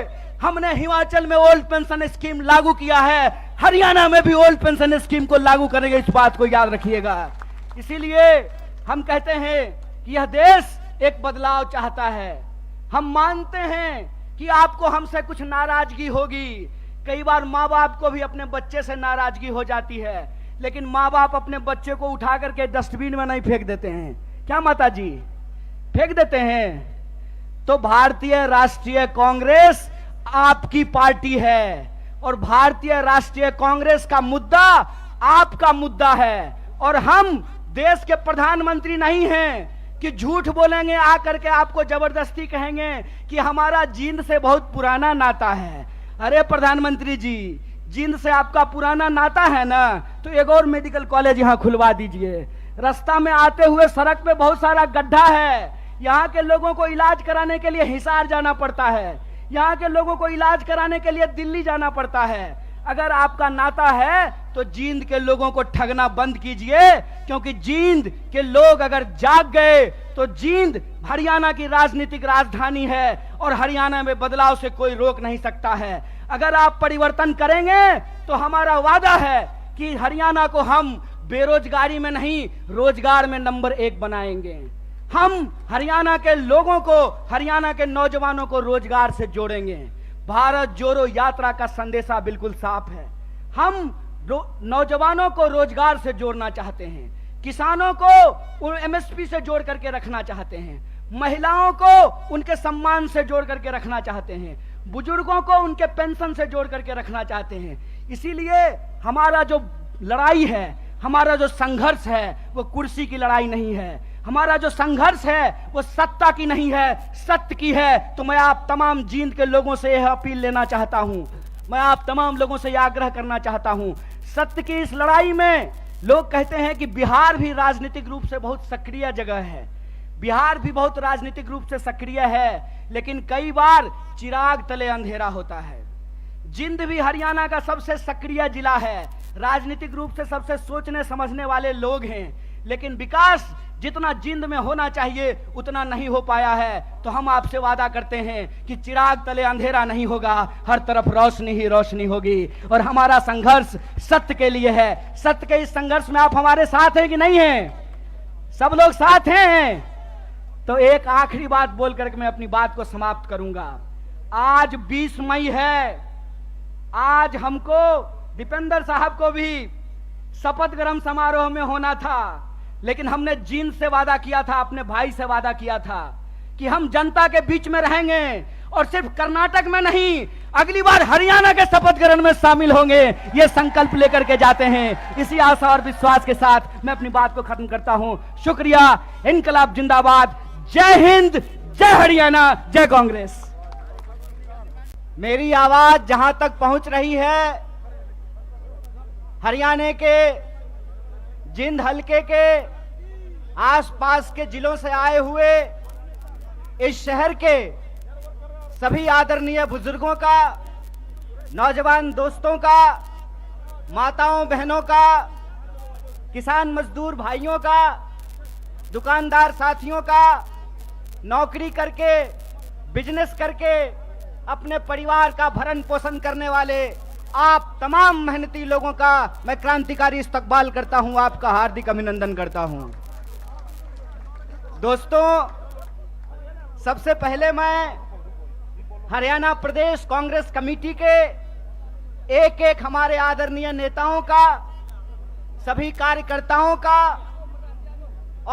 हमने हिमाचल में ओल्ड पेंशन स्कीम लागू किया है, हरियाणा में भी ओल्ड पेंशन स्कीम को लागू करेंगे। इस बात को याद रखिएगा। इसीलिए हम कहते हैं कि यह देश एक बदलाव चाहता है। हम मानते हैं कि आपको हमसे कुछ नाराजगी होगी। कई बार माँ बाप को भी अपने बच्चे से नाराजगी हो जाती है, लेकिन माँ बाप अपने बच्चे को उठा करके डस्टबिन में नहीं फेंक देते हैं। क्या माता जी? फेंक देते हैं। तो भारतीय राष्ट्रीय कांग्रेस आपकी पार्टी है और भारतीय राष्ट्रीय कांग्रेस का मुद्दा आपका मुद्दा है। और हम देश के प्रधानमंत्री नहीं हैं कि झूठ बोलेंगे, आकर के आपको जबरदस्ती कहेंगे कि हमारा जींद से बहुत पुराना नाता है। अरे प्रधानमंत्री जी, जींद से आपका पुराना नाता है ना, तो एक और मेडिकल कॉलेज यहां खुलवा दीजिए। रास्ता में आते हुए सड़क पे बहुत सारा गड्ढा है, यहाँ के लोगों को इलाज कराने के लिए हिसार जाना पड़ता है, यहाँ के लोगों को इलाज कराने के लिए दिल्ली जाना पड़ता है। अगर आपका नाता है तो जींद के लोगों को ठगना बंद कीजिए, क्योंकि जींद के लोग अगर जाग गए तो जींद हरियाणा की राजनीतिक राजधानी है और हरियाणा में बदलाव से कोई रोक नहीं सकता है। अगर आप परिवर्तन करेंगे तो हमारा वादा है कि हरियाणा को हम बेरोजगारी में नहीं, रोजगार में नंबर 1 बनाएंगे। हम हरियाणा के लोगों को, हरियाणा के नौजवानों को रोजगार से जोड़ेंगे। भारत जोड़ो यात्रा का संदेशा बिल्कुल साफ है। हम नौजवानों को रोजगार से जोड़ना चाहते हैं, किसानों को एमएसपी से जोड़ करके रखना चाहते हैं, महिलाओं को उनके सम्मान से जोड़ करके रखना चाहते हैं, बुजुर्गों को उनके पेंशन से जोड़ करके रखना चाहते हैं। इसीलिए हमारा जो लड़ाई है, हमारा जो संघर्ष है, वो कुर्सी की लड़ाई नहीं है। हमारा जो संघर्ष है वो सत्ता की नहीं है, सत्य की है। तो मैं आप तमाम जींद के लोगों से यह अपील लेना चाहता हूं, मैं आप तमाम लोगों से यह आग्रह करना चाहता हूं, सत्य की इस लड़ाई में लोग कहते हैं कि बिहार भी राजनीतिक रूप से बहुत सक्रिय जगह है, बिहार भी बहुत राजनीतिक रूप से सक्रिय है, लेकिन कई बार चिराग तले अंधेरा होता है। जींद भी हरियाणा का सबसे सक्रिय जिला है, राजनीतिक रूप से सबसे सोचने समझने वाले लोग हैं, लेकिन विकास जितना जींद में होना चाहिए उतना नहीं हो पाया है। तो हम आपसे वादा करते हैं कि चिराग तले अंधेरा नहीं होगा, हर तरफ रोशनी ही रोशनी होगी। और हमारा संघर्ष सत्य के लिए है। सत्य के इस संघर्ष में आप हमारे साथ हैं कि नहीं हैं? सब लोग साथ हैं। तो एक आखिरी बात बोल करके मैं अपनी बात को समाप्त करूंगा। आज 20 मई है, आज हमको दीपेंद्र साहब को भी शपथ ग्रहण समारोह में होना था, लेकिन हमने जींद से वादा किया था, अपने भाई से वादा किया था कि हम जनता के बीच में रहेंगे और सिर्फ कर्नाटक में नहीं, अगली बार हरियाणा के शपथ ग्रहण में शामिल होंगे। ये संकल्प लेकर के जाते हैं। इसी आशा और विश्वास के साथ मैं अपनी बात को खत्म करता हूं। शुक्रिया। इनकलाब जिंदाबाद। जय हिंद, जय हरियाणा, जय कांग्रेस। मेरी आवाज जहां तक पहुंच रही है, हरियाणा के जींद हलके के आसपास के जिलों से आए हुए इस शहर के सभी आदरणीय बुजुर्गों का, नौजवान दोस्तों का, माताओं बहनों का, किसान मजदूर भाइयों का, दुकानदार साथियों का, नौकरी करके बिजनेस करके अपने परिवार का भरण पोषण करने वाले आप तमाम मेहनती लोगों का मैं क्रांतिकारी इस्तकबाल करता हूं, आपका हार्दिक अभिनंदन करता हूं। दोस्तों, सबसे पहले मैं हरियाणा प्रदेश कांग्रेस कमेटी के एक एक हमारे आदरणीय नेताओं का, सभी कार्यकर्ताओं का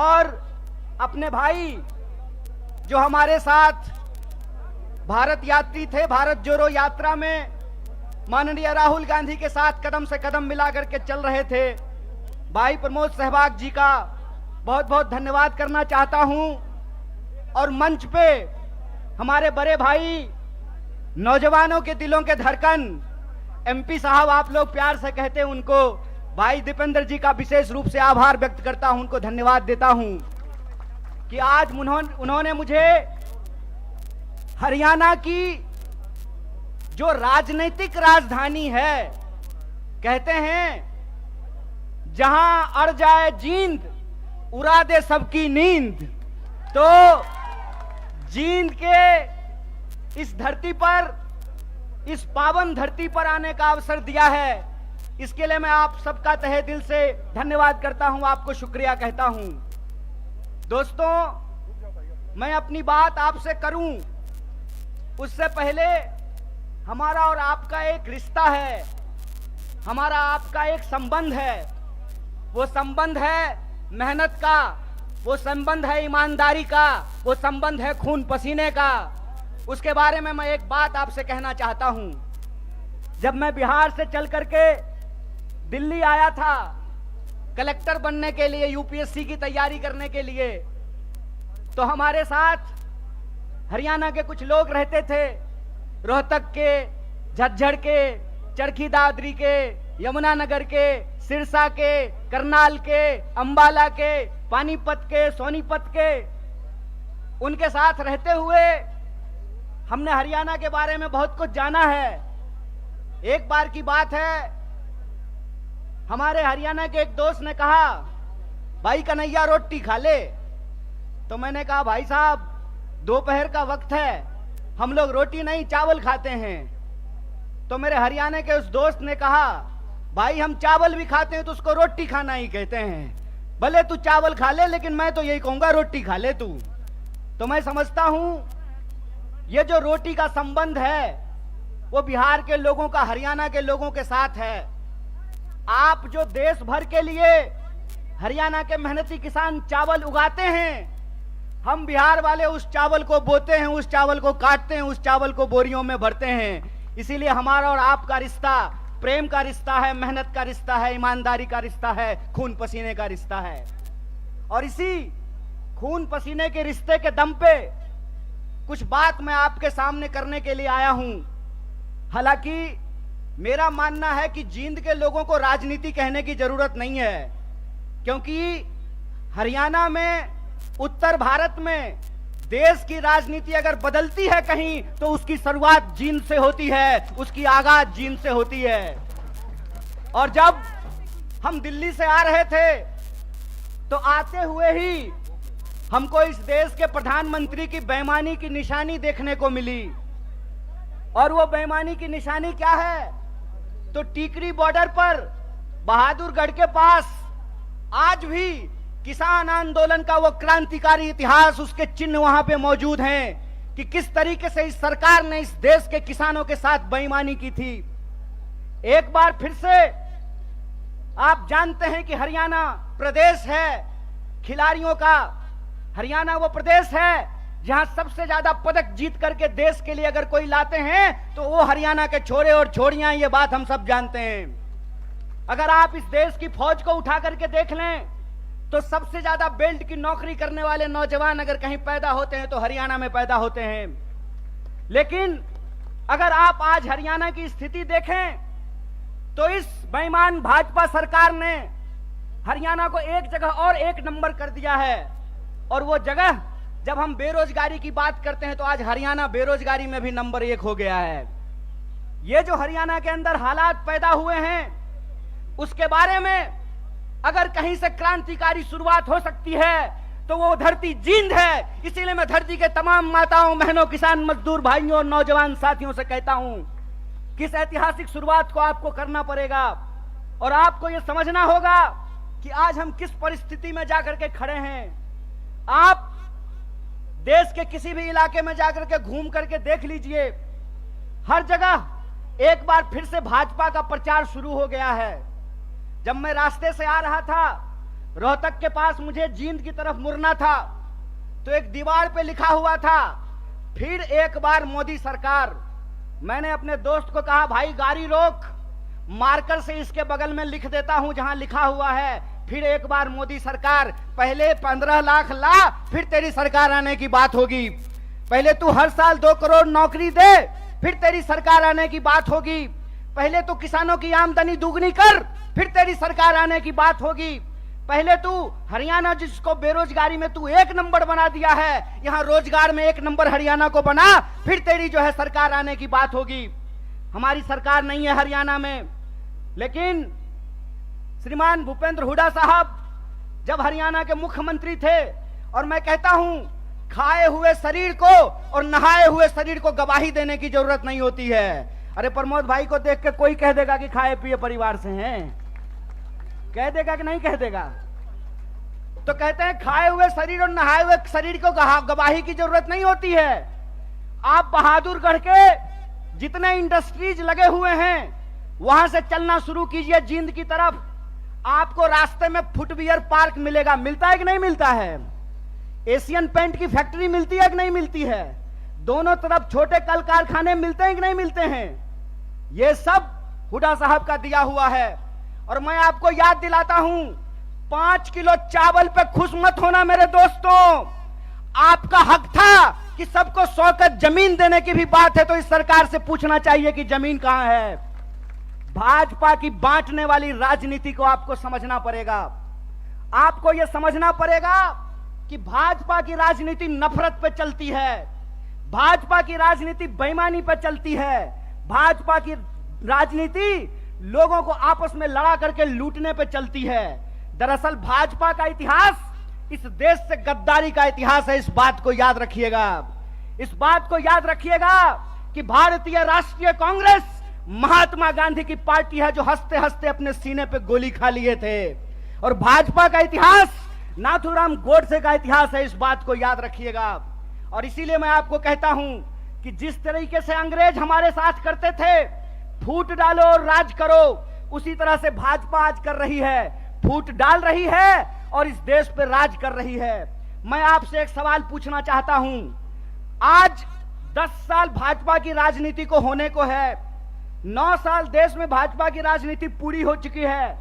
और अपने भाई जो हमारे साथ भारत यात्री थे, भारत जोड़ो यात्रा में माननीय राहुल गांधी के साथ कदम से कदम मिलाकर के चल रहे थे, भाई प्रमोद सहवाग जी का बहुत बहुत धन्यवाद करना चाहता हूं। और मंच पे हमारे बड़े भाई, नौजवानों के दिलों के धड़कन, एमपी साहब आप लोग प्यार से कहते हैं उनको, भाई दीपेंद्र जी का विशेष रूप से आभार व्यक्त करता हूं, उनको धन्यवाद देता हूं कि आज उन्होंने मुझे हरियाणा की जो राजनीतिक राजधानी है, कहते हैं जहां अड़ जाए जींद उड़ा दे सबकी नींद, तो जींद के इस धरती पर, इस पावन धरती पर आने का अवसर दिया है। इसके लिए मैं आप सबका तहे दिल से धन्यवाद करता हूं, आपको शुक्रिया कहता हूं। दोस्तों, मैं अपनी बात आपसे करूं उससे पहले हमारा और आपका एक रिश्ता है, हमारा आपका एक संबंध है। वो संबंध है मेहनत का, वो संबंध है ईमानदारी का, वो संबंध है खून पसीने का। उसके बारे में मैं एक बात आपसे कहना चाहता हूं। जब मैं बिहार से चल करके दिल्ली आया था कलेक्टर बनने के लिए, यूपीएससी की तैयारी करने के लिए, तो हमारे साथ हरियाणा के कुछ लोग रहते थे, रोहतक के, झज्जर के, चरखी दादरी के, यमुनानगर के, सिरसा के, करनाल के, अंबाला के, पानीपत के, सोनीपत के, उनके साथ रहते हुए हमने हरियाणा के बारे में बहुत कुछ जाना है। एक बार की बात है, हमारे हरियाणा के एक दोस्त ने कहा, भाई कन्हैया रोटी खा ले। तो मैंने कहा, भाई साहब दोपहर का वक्त है, हम लोग रोटी नहीं चावल खाते हैं। तो मेरे हरियाणा के उस दोस्त ने कहा, भाई हम चावल भी खाते हैं तो उसको रोटी खाना ही कहते हैं, भले तू चावल खा ले लेकिन मैं तो यही कहूंगा रोटी खा ले तू। तो मैं समझता हूं ये जो रोटी का संबंध है वो बिहार के लोगों का हरियाणा के लोगों के साथ है। आप जो देश भर के लिए हरियाणा के मेहनती किसान चावल उगाते हैं, हम बिहार वाले उस चावल को बोते हैं, उस चावल को काटते हैं, उस चावल को बोरियों में भरते हैं। इसीलिए हमारा और आपका रिश्ता प्रेम का रिश्ता है, मेहनत का रिश्ता है, ईमानदारी का रिश्ता है, खून पसीने का रिश्ता है। और इसी खून पसीने के रिश्ते के दम पे कुछ बात मैं आपके सामने करने के लिए आया हूं। हालांकि मेरा मानना है कि जींद के लोगों को राजनीति कहने की जरूरत नहीं है, क्योंकि हरियाणा में, उत्तर भारत में देश की राजनीति अगर बदलती है कहीं तो उसकी शुरुआत जींद से होती है, उसकी आगाज जींद से होती है। और जब हम दिल्ली से आ रहे थे तो आते हुए ही हमको इस देश के प्रधानमंत्री की बेईमानी की निशानी देखने को मिली। और वो बेईमानी की निशानी क्या है? तो टीकरी बॉर्डर पर बहादुरगढ़ के पास आज भी किसान आंदोलन का वो क्रांतिकारी इतिहास, उसके चिन्ह वहां पे मौजूद हैं कि किस तरीके से इस सरकार ने इस देश के किसानों के साथ बेईमानी की थी। एक बार फिर से आप जानते हैं कि हरियाणा प्रदेश है खिलाड़ियों का। हरियाणा वो प्रदेश है जहां सबसे ज्यादा पदक जीत करके देश के लिए अगर कोई लाते हैं तो वो हरियाणा के छोरे और छोरियां, ये बात हम सब जानते हैं। अगर आप इस देश की फौज को उठा करके देख लें तो सबसे ज्यादा बेल्ट की नौकरी करने वाले नौजवान अगर कहीं पैदा होते हैं तो हरियाणा में पैदा होते हैं। लेकिन अगर आप आज हरियाणा की स्थिति देखें तो इस बेईमान भाजपा सरकार ने हरियाणा को एक जगह और एक नंबर कर दिया है, और वो जगह जब हम बेरोजगारी की बात करते हैं तो आज हरियाणा बेरोजगारी में भी नंबर 1 हो गया है। ये जो हरियाणा के अंदर हालात पैदा हुए हैं उसके बारे में अगर कहीं से क्रांतिकारी शुरुआत हो सकती है तो वो धरती जींद है। इसीलिए मैं धरती के तमाम माताओं, बहनों, किसान, मजदूर भाइयों और नौजवान साथियों से कहता हूं कि इस ऐतिहासिक शुरुआत को आपको करना पड़ेगा और आपको यह समझना होगा कि आज हम किस परिस्थिति में जाकर के खड़े हैं। आप देश के किसी भी इलाके में जाकर के घूम करके देख लीजिए, हर जगह एक बार फिर से भाजपा का प्रचार शुरू हो गया है। जब मैं रास्ते से आ रहा था, रोहतक के पास मुझे जींद की तरफ मुड़ना था तो एक दीवार पे लिखा हुआ था, फिर एक बार मोदी सरकार। मैंने अपने दोस्त को कहा, भाई गाड़ी रोक, मार्कर से इसके बगल में लिख देता हूं जहां लिखा हुआ है फिर एक बार मोदी सरकार। पहले 15 लाख ला, फिर तेरी सरकार आने की बात होगी। पहले तू हर साल 2 करोड़ नौकरी दे, फिर तेरी सरकार आने की बात होगी। पहले तू किसानों की आमदनी दुगनी कर, फिर तेरी सरकार आने की बात होगी। पहले तू हरियाणा जिसको बेरोजगारी में तू 1 नंबर बना दिया है, यहां रोजगार में 1 नंबर हरियाणा को बना, फिर तेरी जो है सरकार आने की बात होगी। हमारी सरकार नहीं है हरियाणा में, लेकिन श्रीमान भूपेंद्र हुड्डा साहब जब हरियाणा के मुख्यमंत्री थे, और मैं कहता हूं खाए हुए शरीर को और नहाए हुए शरीर को गवाही देने की जरूरत नहीं होती है। अरे प्रमोद भाई को देख के कोई कह देगा कि खाए पिए परिवार से हैं, कह देगा कि नहीं कह देगा? तो कहते हैं खाए हुए शरीर और नहाए हुए शरीर को गवाही की जरूरत नहीं होती है। आप बहादुरगढ़ के जितने इंडस्ट्रीज लगे हुए हैं वहां से चलना शुरू कीजिए जींद की तरफ, आपको रास्ते में फुटवियर पार्क मिलेगा। मिलता है कि नहीं मिलता है? एशियन पेंट की फैक्ट्री मिलती है कि नहीं मिलती है? दोनों तरफ छोटे कल कारखाने मिलते हैं कि नहीं मिलते हैं? ये सब हुड्डा साहब का दिया हुआ है। और मैं आपको याद दिलाता हूं, 5 किलो चावल पे खुश मत होना मेरे दोस्तों। आपका हक था कि सबको 100 गज जमीन देने की भी बात है तो इस सरकार से पूछना चाहिए कि जमीन कहां है। भाजपा की बांटने वाली राजनीति को आपको समझना पड़ेगा। आपको यह समझना पड़ेगा कि भाजपा की राजनीति नफरत पे चलती है, भाजपा की राजनीति बेईमानी पे चलती है, भाजपा की राजनीति लोगों को आपस में लड़ा करके लूटने पे चलती है। दरअसल भाजपा का इतिहास इस देश से गद्दारी का इतिहास है। इस बात को याद रखिएगा, इस बात को याद रखिएगा कि भारतीय राष्ट्रीय कांग्रेस महात्मा गांधी की पार्टी है जो हंसते हंसते अपने सीने पे गोली खा लिए थे, और भाजपा का इतिहास नाथूराम गोडसे का इतिहास है। इस बात को याद रखिएगा। और इसीलिए मैं आपको कहता हूं कि जिस तरीके से अंग्रेज हमारे साथ करते थे, फूट डालो और राज करो, उसी तरह से भाजपा आज कर रही है, फूट डाल रही है और इस देश पे राज कर रही है। मैं आपसे एक सवाल पूछना चाहता हूं, आज 10 साल भाजपा की राजनीति को होने को है, 9 साल देश में भाजपा की राजनीति पूरी हो चुकी है।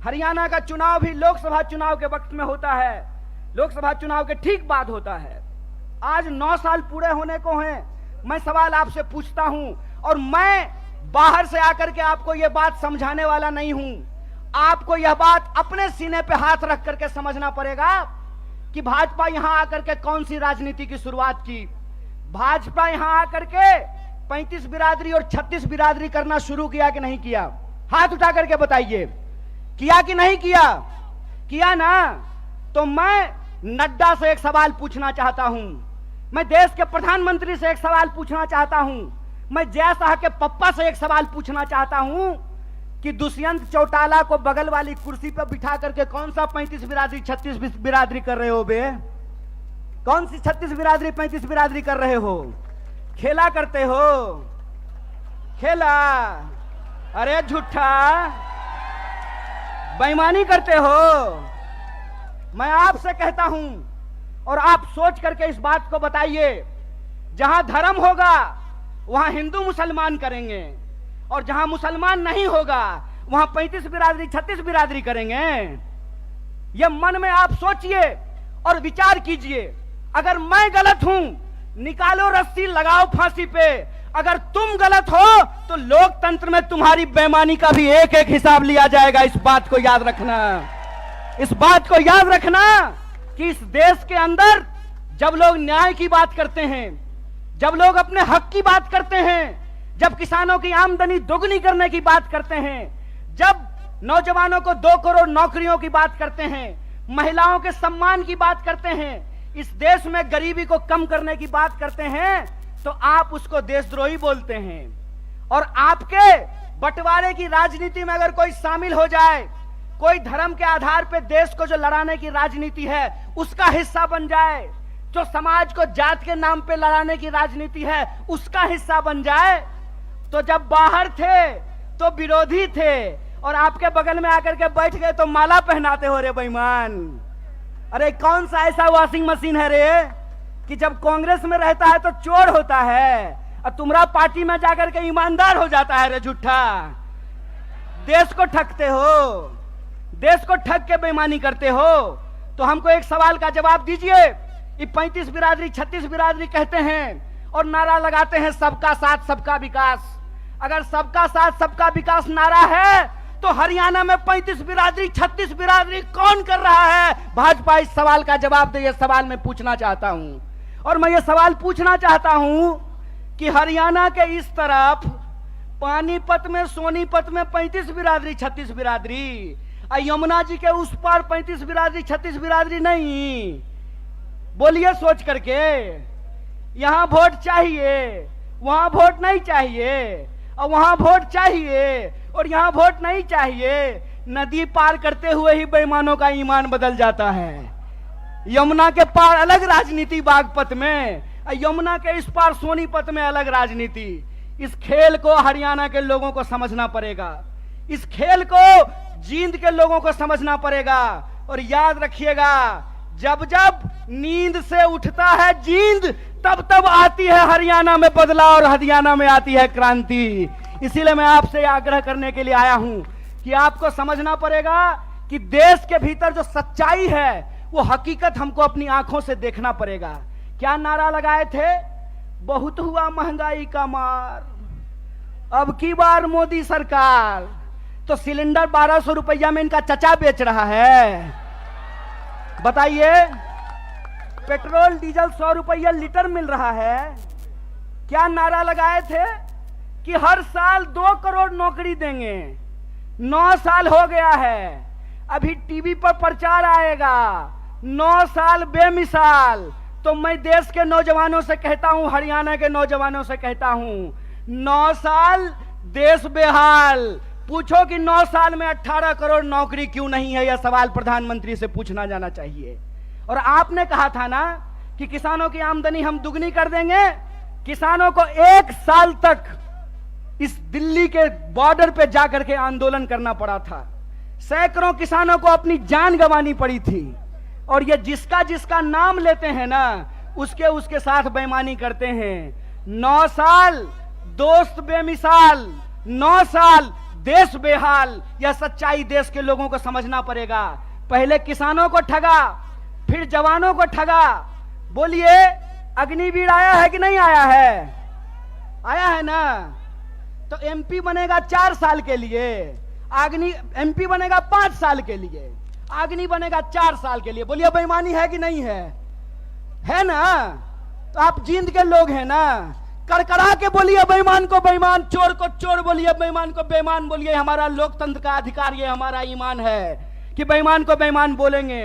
हरियाणा का चुनाव भी लोकसभा चुनाव के वक्त में होता है, लोकसभा चुनाव के ठीक बाद होता है। आज 9 साल पूरे होने को हैं। मैं सवाल आपसे पूछता हूं, और मैं बाहर से आकर के आपको यह बात समझाने वाला नहीं हूं। आपको यह बात अपने सीने पे हाथ रख करके समझना पड़ेगा कि भाजपा यहां आकर के कौन सी राजनीति की शुरुआत की। भाजपा यहां आकर के 35 बिरादरी और 36 बिरादरी करना शुरू किया कि नहीं किया? हाथ उठा करके बताइए, किया कि नहीं किया? किया ना? तो मैं नड्डा से एक सवाल पूछना चाहता हूं, मैं देश के प्रधानमंत्री से एक सवाल पूछना चाहता हूं, मैं जय शाह के पप्पा से एक सवाल पूछना चाहता हूं कि दुष्यंत चौटाला को बगल वाली कुर्सी पर बिठा करके कौन सा 35 बिरादरी 36 बिरादरी कर रहे हो बे? कौन सी 36 बिरादरी 35 बिरादरी कर रहे हो? खेला करते हो? खेला? अरे झूठा, बेईमानी करते हो। मैं आपसे कहता हूं, और आप सोच करके इस बात को बताइए, जहां धर्म होगा वहां हिंदू मुसलमान करेंगे, और जहां मुसलमान नहीं होगा वहां 35 बिरादरी 36 बिरादरी करेंगे। यह मन में आप सोचिए और विचार कीजिए। अगर मैं गलत हूं, निकालो रस्सी, लगाओ फांसी पे। अगर तुम गलत हो तो लोकतंत्र में तुम्हारी बेईमानी का भी एक एक हिसाब लिया जाएगा। इस बात को याद रखना, इस बात को याद रखना कि इस देश के अंदर जब लोग न्याय की बात करते हैं, जब लोग अपने हक की बात करते हैं, जब किसानों की आमदनी दोगुनी करने की बात करते हैं, जब नौजवानों को 2 करोड़ नौकरियों की बात करते हैं, महिलाओं के सम्मान की बात करते हैं, इस देश में गरीबी को कम करने की बात करते हैं, तो आप उसको देशद्रोही बोलते हैं। और आपके बंटवारे की राजनीति में अगर कोई शामिल हो जाए, कोई धर्म के आधार पर देश को जो लड़ाने की राजनीति है उसका हिस्सा बन जाए, जो समाज को जात के नाम पे लड़ाने की राजनीति है उसका हिस्सा बन जाए, तो जब बाहर थे तो विरोधी थे और आपके बगल में आकर के बैठ गए तो माला पहनाते हो रे बेईमान। अरे कौन सा ऐसा वॉशिंग मशीन है रे कि जब कांग्रेस में रहता है तो चोर होता है और तुम्हारा पार्टी में जाकर के ईमानदार हो जाता है रे झूठा। देश को ठगते हो, देश को ठग के बेईमानी करते हो। तो हमको एक सवाल का जवाब दीजिए। ये 35 बिरादरी 36 बिरादरी कहते हैं और नारा लगाते हैं सबका साथ सबका विकास। अगर सबका साथ सबका विकास नारा है तो हरियाणा में 35 बिरादरी 36 बिरादरी कौन कर रहा है? भाजपा इस सवाल का जवाब दे। ये सवाल मैं पूछना चाहता हूं और मैं ये सवाल पूछना चाहता हूं कि हरियाणा के इस तरफ पानीपत में सोनीपत में 35 बिरादरी 36 बिरादरी, यमुना जी के उस पार 35 बिरादरी 36 बिरादरी नहीं। बोलिए सोच करके, यहां वोट चाहिए, वहां वोट नहीं चाहिए, और वहां वोट चाहिए और यहां वोट नहीं चाहिए। नदी पार करते हुए ही बेईमानों का ईमान बदल जाता है। यमुना के पार अलग राजनीति बागपत में, यमुना के इस पार सोनीपत में अलग राजनीति। इस खेल को हरियाणा के लोगों को समझना पड़ेगा, इस खेल को जींद के लोगों को समझना पड़ेगा। और याद रखिएगा, जब जब नींद से उठता है जींद, तब तब आती है हरियाणा में बदलाव और हरियाणा में आती है क्रांति। इसीलिए मैं आपसे आग्रह करने के लिए आया हूं कि आपको समझना पड़ेगा कि देश के भीतर जो सच्चाई है वो हकीकत हमको अपनी आंखों से देखना पड़ेगा। क्या नारा लगाए थे? बहुत हुआ महंगाई का मार, अब की बार मोदी सरकार। तो सिलेंडर 1200 रुपया में इनका चचा बेच रहा है। बताइए, पेट्रोल डीजल 100 रुपया लीटर मिल रहा है। क्या नारा लगाए थे कि हर साल 2 करोड़ नौकरी देंगे। 9 साल हो गया है, अभी टीवी पर प्रचार आएगा 9 साल बेमिसाल। तो मैं देश के नौजवानों से कहता हूं, हरियाणा के नौजवानों से कहता हूं, 9 साल देश बेहाल। पूछो कि 9 साल में 18 करोड़ नौकरी क्यों नहीं है? यह सवाल प्रधानमंत्री से पूछना जाना चाहिए। और आपने कहा था ना कि किसानों की आमदनी हम दुगनी कर देंगे। किसानों को 1 साल तक इस दिल्ली के बॉर्डर पे जाकर के आंदोलन करना पड़ा था। सैकड़ों किसानों को अपनी जान गंवानी पड़ी थी। और ये जिसका जिसका नाम लेते हैं ना, उसके उसके साथ बेईमानी करते हैं। 9 साल दोस्त बेमिसाल, 9 साल देश बेहाल। यह सच्चाई देश के लोगों को समझना पड़ेगा। पहले किसानों को ठगा, फिर जवानों को ठगा। बोलिए, अग्निवीर आया है कि नहीं आया है? आया है ना। तो एमपी बनेगा 4 साल के लिए, एमपी बनेगा 5 साल के लिए, अग्नि बनेगा 4 साल के लिए। बोलिए बेईमानी है कि नहीं है? है ना। तो आप जींद के लोग हैं ना, करकरा के बोलिए बेईमान को बेईमान, चोर को चोर बोलिए, बेईमान को बेईमान बोलिए। हमारा लोकतंत्र का अधिकार, ये हमारा ईमान है कि बेईमान को बेईमान बोलेंगे।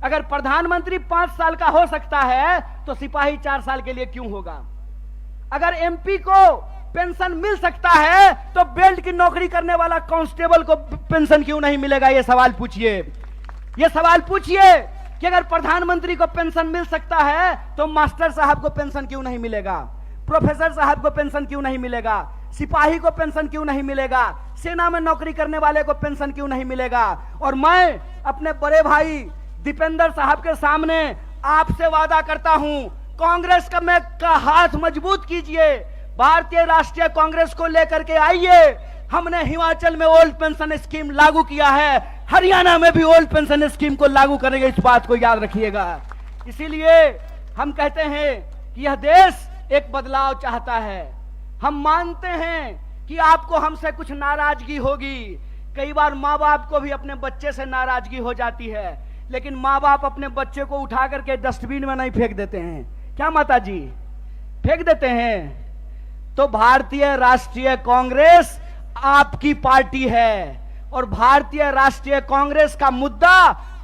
अगर प्रधानमंत्री 5 साल का हो सकता है तो सिपाही 4 साल के लिए क्यों होगा? अगर एमपी को पेंशन मिल सकता है तो बेल्ट की नौकरी करने वाला कांस्टेबल को पेंशन क्यों नहीं मिलेगा? ये सवाल पूछिए। ये सवाल पूछिए कि अगर प्रधानमंत्री को पेंशन मिल सकता है तो मास्टर साहब को पेंशन क्यों नहीं मिलेगा? प्रोफेसर साहब को पेंशन क्यों नहीं मिलेगा? सिपाही को पेंशन क्यों नहीं मिलेगा? सेना में नौकरी करने वाले को पेंशन क्यों नहीं मिलेगा? और मैं अपने बड़े भाई दीपेंद्र साहब के सामने आपसे वादा करता हूं, कांग्रेस का हाथ मजबूत कीजिए, भारतीय राष्ट्रीय कांग्रेस को लेकर के आइए। हमने हिमाचल में ओल्ड पेंशन स्कीम लागू किया है, हरियाणा में भी ओल्ड पेंशन स्कीम को लागू करेंगे। इस बात को याद रखिएगा। इसीलिए हम कहते हैं कि यह देश एक बदलाव चाहता है। हम मानते हैं कि आपको हमसे कुछ नाराजगी होगी। कई बार माँ बाप को भी अपने बच्चे से नाराजगी हो जाती है, लेकिन माँ बाप अपने बच्चे को उठा करके डस्टबिन में नहीं फेंक देते हैं। क्या माता जी, फेंक देते हैं? तो भारतीय राष्ट्रीय कांग्रेस आपकी पार्टी है और भारतीय राष्ट्रीय कांग्रेस का मुद्दा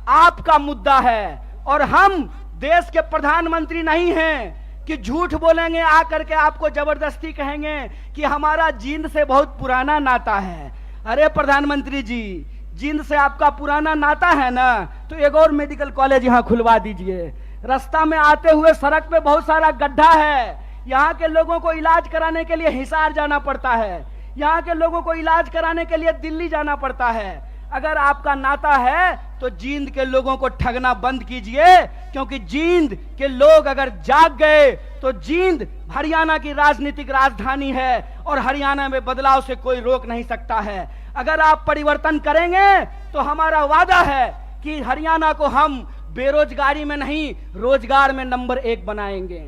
आपका मुद्दा है। और हम देश के प्रधानमंत्री नहीं हैं कि झूठ बोलेंगे, आकर के आपको जबरदस्ती कहेंगे कि हमारा जींद से बहुत पुराना नाता है। अरे प्रधानमंत्री जी, जींद से आपका पुराना नाता है ना, तो एक और मेडिकल कॉलेज यहां खुलवा दीजिए। रास्ता में आते हुए सड़क पे बहुत सारा गड्ढा है, यहाँ के लोगों को इलाज कराने के लिए हिसार जाना पड़ता है, यहाँ के लोगों को इलाज कराने के लिए दिल्ली जाना पड़ता है। अगर आपका नाता है तो जींद के लोगों को ठगना बंद कीजिए, क्योंकि जींद के लोग अगर जाग गए तो जींद हरियाणा की राजनीतिक राजधानी है और हरियाणा में बदलाव से कोई रोक नहीं सकता है। अगर आप परिवर्तन करेंगे तो हमारा वादा है कि हरियाणा को हम बेरोजगारी में नहीं, रोजगार में नंबर 1 बनाएंगे।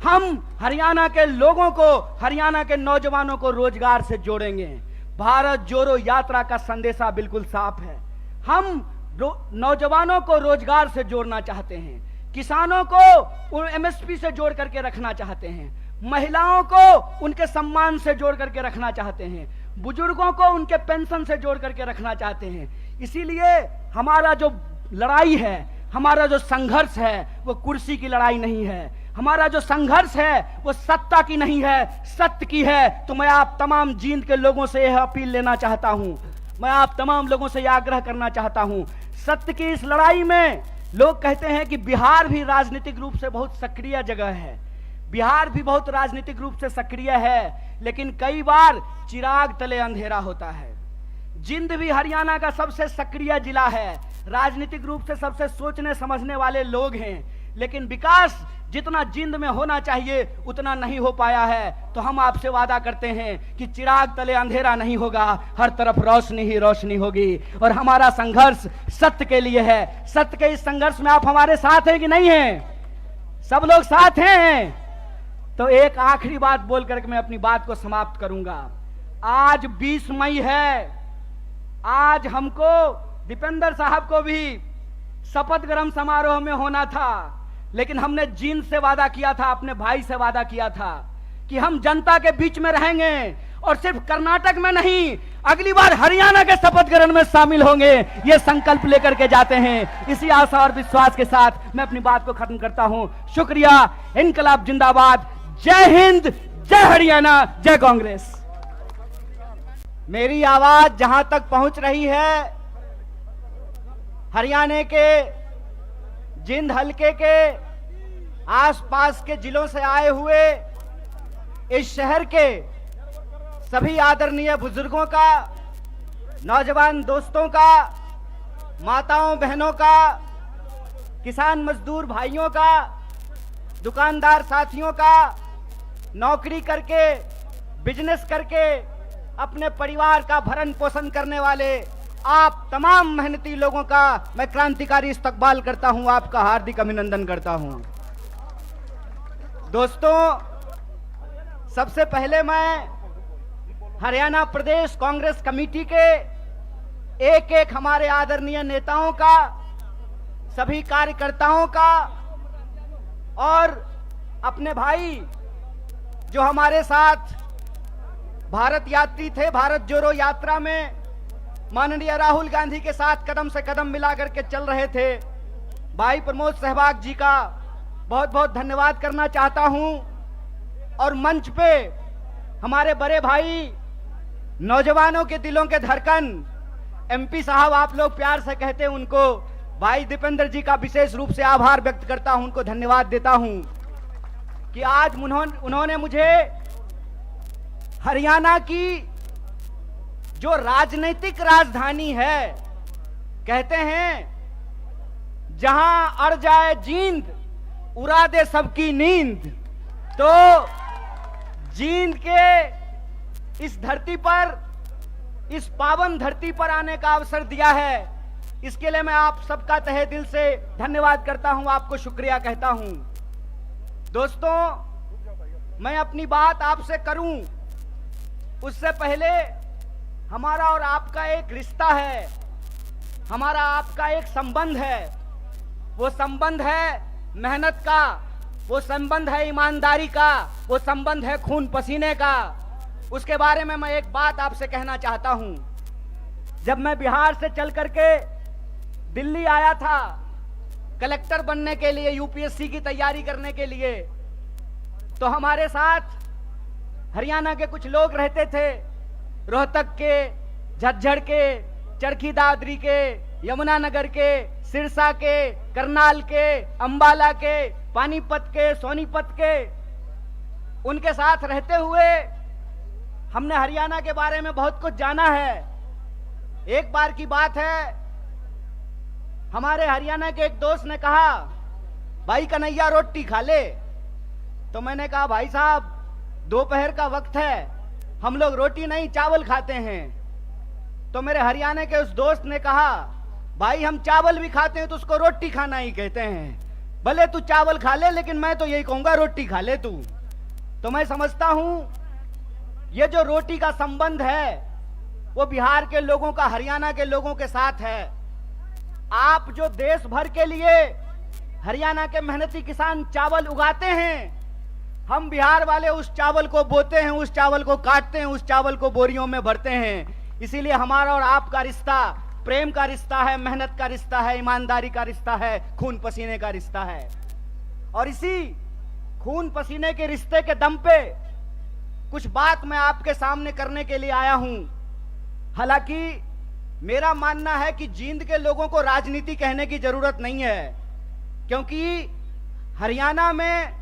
हम हरियाणा के लोगों को, हरियाणा के नौजवानों को रोजगार से जोड़ेंगे। भारत जोड़ो यात्रा का संदेशा बिल्कुल साफ है। हम नौजवानों को रोजगार से जोड़ना चाहते हैं, किसानों को एमएसपी से जोड़ करके रखना चाहते हैं, महिलाओं को उनके सम्मान से जोड़ करके रखना चाहते हैं, बुजुर्गों को उनके पेंशन से जोड़ करके रखना चाहते हैं। इसीलिए हमारा जो लड़ाई है, हमारा जो संघर्ष है, वो कुर्सी की लड़ाई नहीं है। हमारा जो संघर्ष है वो सत्ता की नहीं है, सत्य की है। तो मैं आप तमाम जींद के लोगों से यह अपील लेना चाहता हूं, मैं आप तमाम लोगों से यह आग्रह करना चाहता हूं, सत्य की इस लड़ाई में लोग कहते हैं कि बिहार भी राजनीतिक रूप से बहुत सक्रिय जगह है, बिहार भी बहुत राजनीतिक रूप से सक्रिय है, लेकिन कई बार चिराग तले अंधेरा होता है। जींद भी हरियाणा का सबसे सक्रिय जिला है, राजनीतिक रूप से सबसे सोचने समझने वाले लोग हैं, लेकिन विकास जितना जींद में होना चाहिए उतना नहीं हो पाया है। तो हम आपसे वादा करते हैं कि चिराग तले अंधेरा नहीं होगा, हर तरफ रोशनी ही रोशनी होगी। और हमारा संघर्ष सत्य के लिए है। सत्य के इस संघर्ष में आप हमारे साथ हैं कि नहीं हैं? सब लोग साथ हैं। तो एक आखिरी बात बोल करके मैं अपनी बात को समाप्त करूंगा। आज 20 मई है, आज हमको दीपेंद्र साहब को भी शपथ ग्रहण समारोह में होना था, लेकिन हमने जींद से वादा किया था, अपने भाई से वादा किया था कि हम जनता के बीच में रहेंगे और सिर्फ कर्नाटक में नहीं, अगली बार हरियाणा के शपथ ग्रहण में शामिल होंगे। ये संकल्प लेकर के जाते हैं। इसी आशा और विश्वास के साथ मैं अपनी बात को खत्म करता हूं। शुक्रिया। इनकलाब जिंदाबाद। जय हिंद, जय हरियाणा, जय कांग्रेस। मेरी आवाज जहां तक पहुंच रही है, हरियाणा के जींद हलके के आसपास के जिलों से आए हुए इस शहर के सभी आदरणीय बुजुर्गों का, नौजवान दोस्तों का, माताओं बहनों का, किसान मजदूर भाइयों का, दुकानदार साथियों का, नौकरी करके बिजनेस करके अपने परिवार का भरण पोषण करने वाले आप तमाम मेहनती लोगों का मैं क्रांतिकारी इस्तकबाल करता हूं, आपका हार्दिक अभिनंदन करता हूं। दोस्तों, सबसे पहले मैं हरियाणा प्रदेश कांग्रेस कमेटी के एक एक हमारे आदरणीय नेताओं का, सभी कार्यकर्ताओं का और अपने भाई जो हमारे साथ भारत यात्री थे, भारत जोड़ो यात्रा में माननीय राहुल गांधी के साथ कदम से कदम मिला करके चल रहे थे, भाई प्रमोद सहवाग जी का बहुत बहुत धन्यवाद करना चाहता हूं। और मंच पे हमारे बड़े भाई, नौजवानों के दिलों के धड़कन, एमपी साहब आप लोग प्यार से कहते हैं उनको, भाई दीपेंद्र जी का विशेष रूप से आभार व्यक्त करता हूं, उनको धन्यवाद देता हूं कि आज उन्होंने मुझे हरियाणा की जो राजनीतिक राजधानी है, कहते हैं जहां अड़ जाए जींद उड़ा दे सबकी नींद, तो जींद के इस धरती पर, इस पावन धरती पर आने का अवसर दिया है। इसके लिए मैं आप सबका तहे दिल से धन्यवाद करता हूं, आपको शुक्रिया कहता हूं। दोस्तों, मैं अपनी बात आपसे करूं उससे पहले हमारा और आपका एक रिश्ता है, हमारा आपका एक संबंध है। वो संबंध है मेहनत का, वो संबंध है ईमानदारी का, वो संबंध है खून पसीने का। उसके बारे में मैं एक बात आपसे कहना चाहता हूं। जब मैं बिहार से चल करके दिल्ली आया था कलेक्टर बनने के लिए, यूपीएससी की तैयारी करने के लिए, तो हमारे साथ हरियाणा के कुछ लोग रहते थे। रोहतक के, झज्जर के, चरखी दादरी के, यमुनानगर के, सिरसा के, करनाल के, अंबाला के, पानीपत के, सोनीपत के, उनके साथ रहते हुए हमने हरियाणा के बारे में बहुत कुछ जाना है। एक बार की बात है, हमारे हरियाणा के एक दोस्त ने कहा, भाई कन्हैया रोटी खा ले। तो मैंने कहा, भाई साहब दोपहर का वक्त है, हम लोग रोटी नहीं चावल खाते हैं। तो मेरे हरियाणा के उस दोस्त ने कहा, भाई हम चावल भी खाते हैं तो उसको रोटी खाना ही कहते हैं। भले तू चावल खा ले, लेकिन मैं तो यही कहूंगा रोटी खा ले तू। तो मैं समझता हूं ये जो रोटी का संबंध है वो बिहार के लोगों का हरियाणा के लोगों के साथ है। आप जो देश भर के लिए हरियाणा के मेहनती किसान चावल उगाते हैं, हम बिहार वाले उस चावल को बोते हैं, उस चावल को काटते हैं, उस चावल को बोरियों में भरते हैं। इसीलिए हमारा और आपका रिश्ता प्रेम का रिश्ता है, मेहनत का रिश्ता है, ईमानदारी का रिश्ता है, खून पसीने का रिश्ता है। और इसी खून पसीने के रिश्ते के दम पे कुछ बात मैं आपके सामने करने के लिए आया हूं। हालांकि मेरा मानना है कि जींद के लोगों को राजनीति कहने की जरूरत नहीं है, क्योंकि हरियाणा में,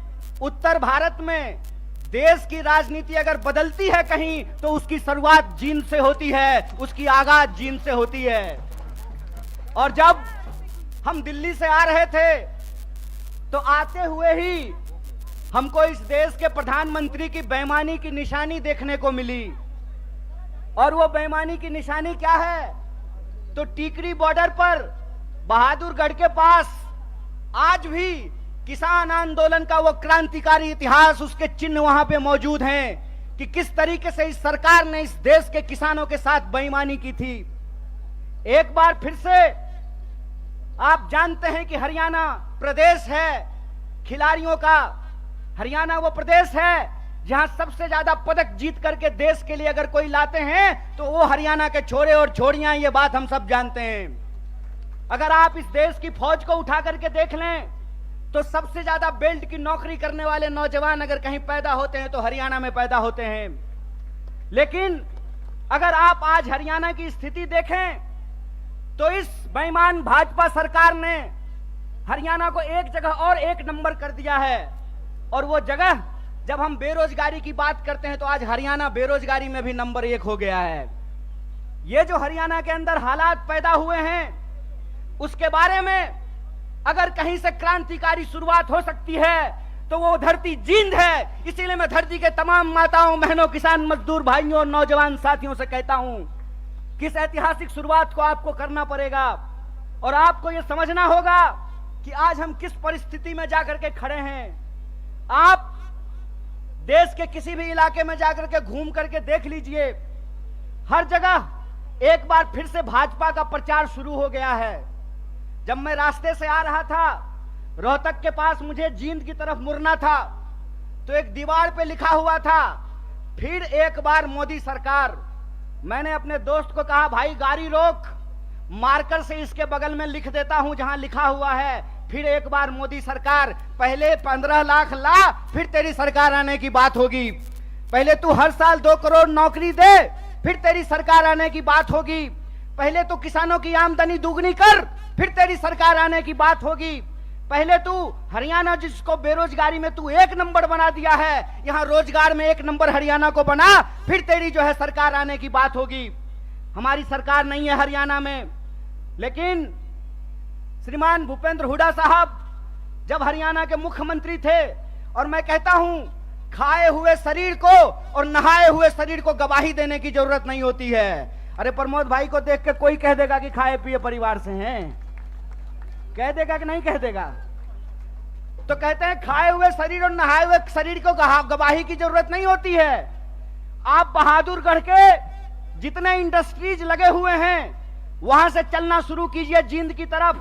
उत्तर भारत में देश की राजनीति अगर बदलती है कहीं तो उसकी शुरुआत जींद से होती है, उसकी आगाज जींद से होती है। और जब हम दिल्ली से आ रहे थे तो आते हुए ही हमको इस देश के प्रधानमंत्री की बेईमानी की निशानी देखने को मिली। और वो बेईमानी की निशानी क्या है? तो टीकरी बॉर्डर पर बहादुरगढ़ के पास आज भी किसान आंदोलन का वो क्रांतिकारी इतिहास, उसके चिन्ह वहां पे मौजूद हैं कि किस तरीके से इस सरकार ने इस देश के किसानों के साथ बेईमानी की थी। एक बार फिर से आप जानते हैं कि हरियाणा प्रदेश है खिलाड़ियों का। हरियाणा वो प्रदेश है जहां सबसे ज्यादा पदक जीत करके देश के लिए अगर कोई लाते हैं तो वो हरियाणा के छोरे और छोरियां, ये बात हम सब जानते हैं। अगर आप इस देश की फौज को उठा करके देख लें तो सबसे ज्यादा बेल्ट की नौकरी करने वाले नौजवान अगर कहीं पैदा होते हैं तो हरियाणा में पैदा होते हैं। लेकिन अगर आप आज हरियाणा की स्थिति देखें तो इस बेईमान भाजपा सरकार ने हरियाणा को एक जगह और एक नंबर कर दिया है। और वो जगह, जब हम बेरोजगारी की बात करते हैं तो आज हरियाणा बेरोजगारी में भी नंबर 1 हो गया है। ये जो हरियाणा के अंदर हालात पैदा हुए हैं उसके बारे में अगर कहीं से क्रांतिकारी शुरुआत हो सकती है तो वो धरती जींद है। इसीलिए मैं धरती के तमाम माताओं, बहनों, किसान मजदूर भाइयों और नौजवान साथियों से कहता हूं कि इस ऐतिहासिक शुरुआत को आपको करना पड़ेगा। और आपको यह समझना होगा कि आज हम किस परिस्थिति में जाकर के खड़े हैं। आप देश के किसी भी इलाके में जाकर के घूम करके देख लीजिए, हर जगह एक बार फिर से भाजपा का प्रचार शुरू हो गया है। जब मैं रास्ते से आ रहा था, रोहतक के पास मुझे जींद की तरफ मुड़ना था तो एक दीवार पे लिखा हुआ था, फिर एक बार मोदी सरकार। मैंने अपने दोस्त को कहा, भाई गाड़ी रोक, मार्कर से इसके बगल में लिख देता हूं जहां लिखा हुआ है फिर एक बार मोदी सरकार। पहले 15 लाख ला, फिर तेरी सरकार आने की बात होगी। पहले तू हर साल 2 करोड़ नौकरी दे, फिर तेरी सरकार आने की बात होगी। पहले तू किसानों की आमदनी दुगनी कर, फिर तेरी सरकार आने की बात होगी। पहले तू हरियाणा, जिसको बेरोजगारी में तू 1 नंबर बना दिया है, यहां रोजगार में 1 नंबर हरियाणा को बना, फिर तेरी जो है सरकार आने की बात होगी। हमारी सरकार नहीं है हरियाणा में, लेकिन श्रीमान भूपेंद्र हुड्डा साहब जब हरियाणा के मुख्यमंत्री थे, और मैं कहता हूं खाए हुए शरीर को और नहाए हुए शरीर को गवाही देने की जरूरत नहीं होती है। अरे प्रमोद भाई को देख के कोई कह देगा कि खाए पिए परिवार से हैं, कह देगा कि नहीं कह देगा? तो कहते हैं खाए हुए शरीर और नहाए हुए शरीर को गवाही की जरूरत नहीं होती है। आप बहादुरगढ़ के जितने इंडस्ट्रीज लगे हुए हैं वहां से चलना शुरू कीजिए जींद की तरफ।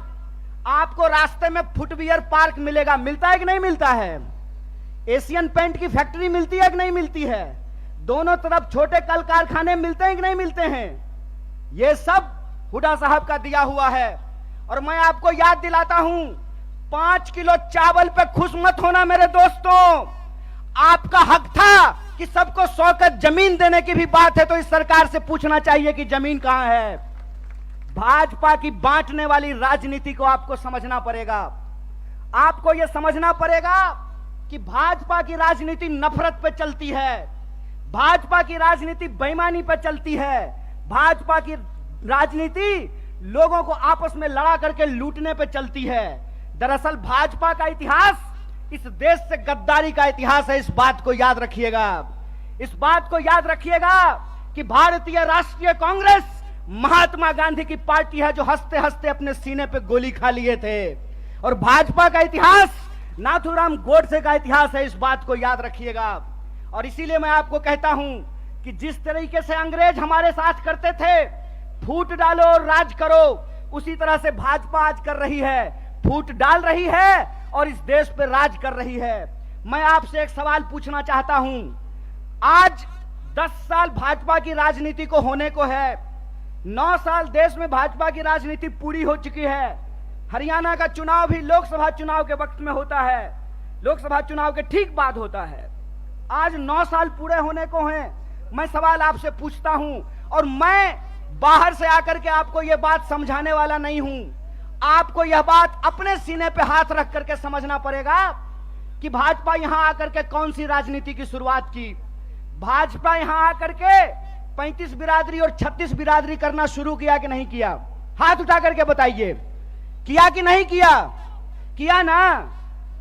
आपको रास्ते में फुटवियर पार्क मिलेगा, मिलता है कि नहीं मिलता है? एशियन पेंट की फैक्ट्री मिलती है कि नहीं मिलती है? दोनों तरफ छोटे कल कारखाने मिलते हैं कि नहीं मिलते हैं? ये सब हुड्डा साहब का दिया हुआ है। और मैं आपको याद दिलाता हूं, 5 किलो चावल पे खुश मत होना मेरे दोस्तों। आपका हक था कि सबको 100 गज जमीन देने की भी बात है तो इस सरकार से पूछना चाहिए कि जमीन कहां है। भाजपा की बांटने वाली राजनीति को आपको समझना पड़ेगा। आपको यह समझना पड़ेगा कि भाजपा की राजनीति नफरत पे चलती है, भाजपा की राजनीति बेईमानी पे चलती है, भाजपा की राजनीति लोगों को आपस में लड़ा करके लूटने पे चलती है। दरअसल भाजपा का इतिहास इस देश से गद्दारी का इतिहास है। इस बात को याद रखिएगा, इस बात को याद रखिएगा कि भारतीय राष्ट्रीय कांग्रेस महात्मा गांधी की पार्टी है जो हंसते हंसते अपने सीने पे गोली खा लिए थे। और भाजपा का इतिहास नाथूराम गोडसे का इतिहास है। इस बात को याद रखिएगा। और इसीलिए मैं आपको कहता हूं कि जिस तरीके से अंग्रेज हमारे साथ करते थे, फूट डालो और राज करो, उसी तरह से भाजपा आज कर रही है, फूट डाल रही है और इस देश पे राज कर रही है। मैं आपसे एक सवाल पूछना चाहता हूं। आज 10 साल भाजपा की राजनीति को होने को है, 9 साल देश में भाजपा की राजनीति पूरी हो चुकी है। हरियाणा का चुनाव भी लोकसभा चुनाव के वक्त में होता है, लोकसभा चुनाव के ठीक बाद होता है। आज 9 साल पूरे होने को हैं। मैं सवाल आपसे पूछता हूं, और मैं बाहर से आकर के आपको यह बात समझाने वाला नहीं हूं। आपको यह बात अपने सीने पे हाथ रख करके समझना पड़ेगा कि भाजपा यहां आकर के कौन सी राजनीति की शुरुआत की। भाजपा यहां आकर के 35 बिरादरी और 36 बिरादरी करना शुरू किया कि नहीं किया? हाथ उठा करके बताइए, किया कि नहीं किया? किया ना।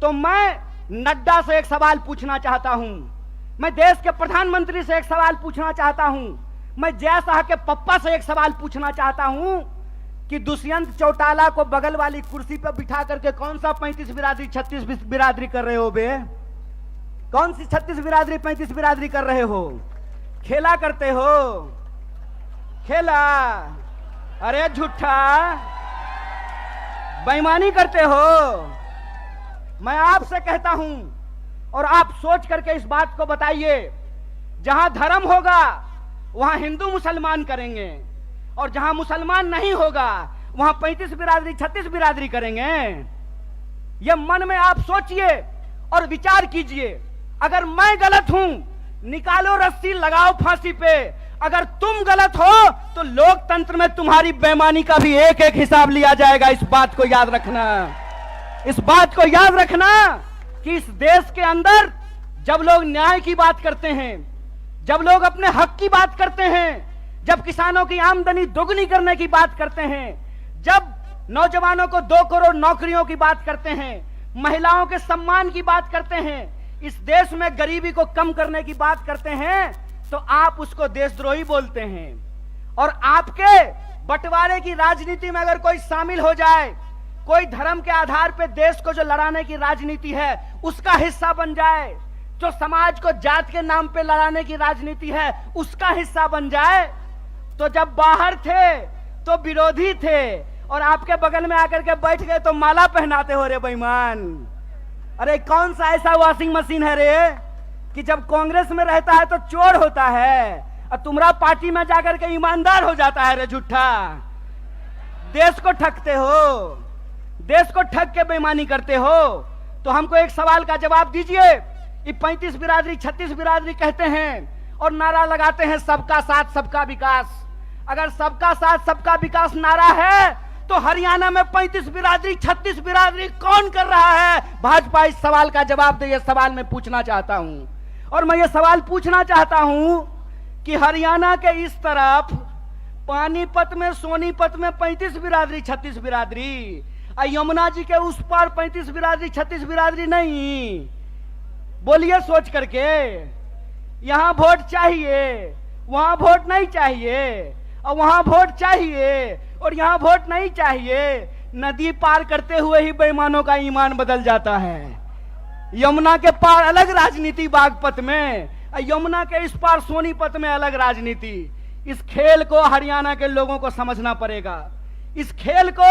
तो मैं नड्डा से एक सवाल पूछना चाहता हूं, मैं देश के प्रधानमंत्री से एक सवाल पूछना चाहता हूं, मैं जय शाह के पप्पा से एक सवाल पूछना चाहता हूं कि दुष्यंत चौटाला को बगल वाली कुर्सी पर बिठा करके कौन सा 35 बिरादरी 36 बिरादरी कर रहे हो बे? कौन सी 36 बिरादरी 35 बिरादरी कर रहे हो? खेला करते हो, खेला? अरे झूठा, बेईमानी करते हो। मैं आपसे कहता हूं और आप सोच करके इस बात को बताइए, जहां धर्म होगा वहां हिंदू मुसलमान करेंगे, और जहां मुसलमान नहीं होगा वहां 35 बिरादरी 36 बिरादरी करेंगे। यह मन में आप सोचिए और विचार कीजिए। अगर मैं गलत हूं, निकालो रस्सी, लगाओ फांसी पे। अगर तुम गलत हो तो लोकतंत्र में तुम्हारी बेईमानी का भी एक एक हिसाब लिया जाएगा। इस बात को याद रखना, इस बात को याद रखना कि इस देश के अंदर जब लोग न्याय की बात करते हैं, जब लोग अपने हक की बात करते हैं, जब किसानों की आमदनी दोगुनी करने की बात करते हैं, जब नौजवानों को 2 करोड़ नौकरियों की बात करते हैं, महिलाओं के सम्मान की बात करते हैं, इस देश में गरीबी को कम करने की बात करते हैं, तो आप उसको देशद्रोही बोलते हैं। और आपके बंटवारे की राजनीति में अगर कोई शामिल हो जाए, कोई धर्म के आधार पर देश को जो लड़ाने की राजनीति है उसका हिस्सा बन जाए, जो समाज को जात के नाम पे लड़ाने की राजनीति है उसका हिस्सा बन जाए, तो जब बाहर थे तो विरोधी थे और आपके बगल में आकर के बैठ गए तो माला पहनाते हो रे बेईमान। अरे कौन सा ऐसा वॉशिंग मशीन है रे कि जब कांग्रेस में रहता है तो चोर होता है और तुम्हारा पार्टी में जाकर के ईमानदार हो जाता है रे झूठा। देश को ठगते हो, देश को ठग के बेईमानी करते हो। तो हमको एक सवाल का जवाब दीजिए। ये 35 बिरादरी 36 बिरादरी कहते हैं और नारा लगाते हैं सबका साथ सबका विकास। अगर सबका साथ सबका विकास नारा है तो हरियाणा में 35 बिरादरी 36 बिरादरी कौन कर रहा है? भाजपा इस सवाल का जवाब दे। ये सवाल मैं पूछना चाहता हूं। और मैं ये सवाल पूछना चाहता हूं कि हरियाणा के इस तरफ पानीपत में, सोनीपत में 35 बिरादरी 36 बिरादरी, यमुना जी के उस पार 35 बिरादरी 36 बिरादरी नहीं। बोलिए सोच करके, यहां वोट चाहिए, वहां वोट नहीं चाहिए, और वहां वोट चाहिए और यहां वोट नहीं चाहिए। नदी पार करते हुए ही बेईमानों का ईमान बदल जाता है। यमुना के पार अलग राजनीति बागपत में, यमुना के इस पार सोनीपत में अलग राजनीति। इस खेल को हरियाणा के लोगों को समझना पड़ेगा। इस खेल को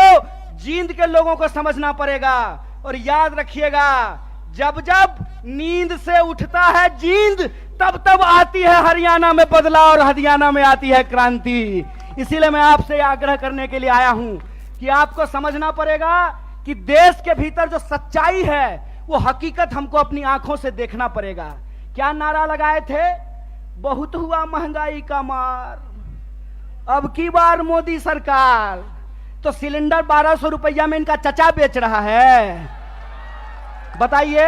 जींद के लोगों को समझना पड़ेगा। और याद रखिएगा, जब जब नींद से उठता है जींद, तब तब आती है हरियाणा में बदलाव और हरियाणा में आती है क्रांति। इसीलिए मैं आपसे आग्रह करने के लिए आया हूं कि आपको समझना पड़ेगा कि देश के भीतर जो सच्चाई है वो हकीकत हमको अपनी आंखों से देखना पड़ेगा। क्या नारा लगाए थे? बहुत हुआ महंगाई का मार, अब की बार मोदी सरकार। तो सिलेंडर 1200 रुपया में इनका चचा बेच रहा है। बताइए,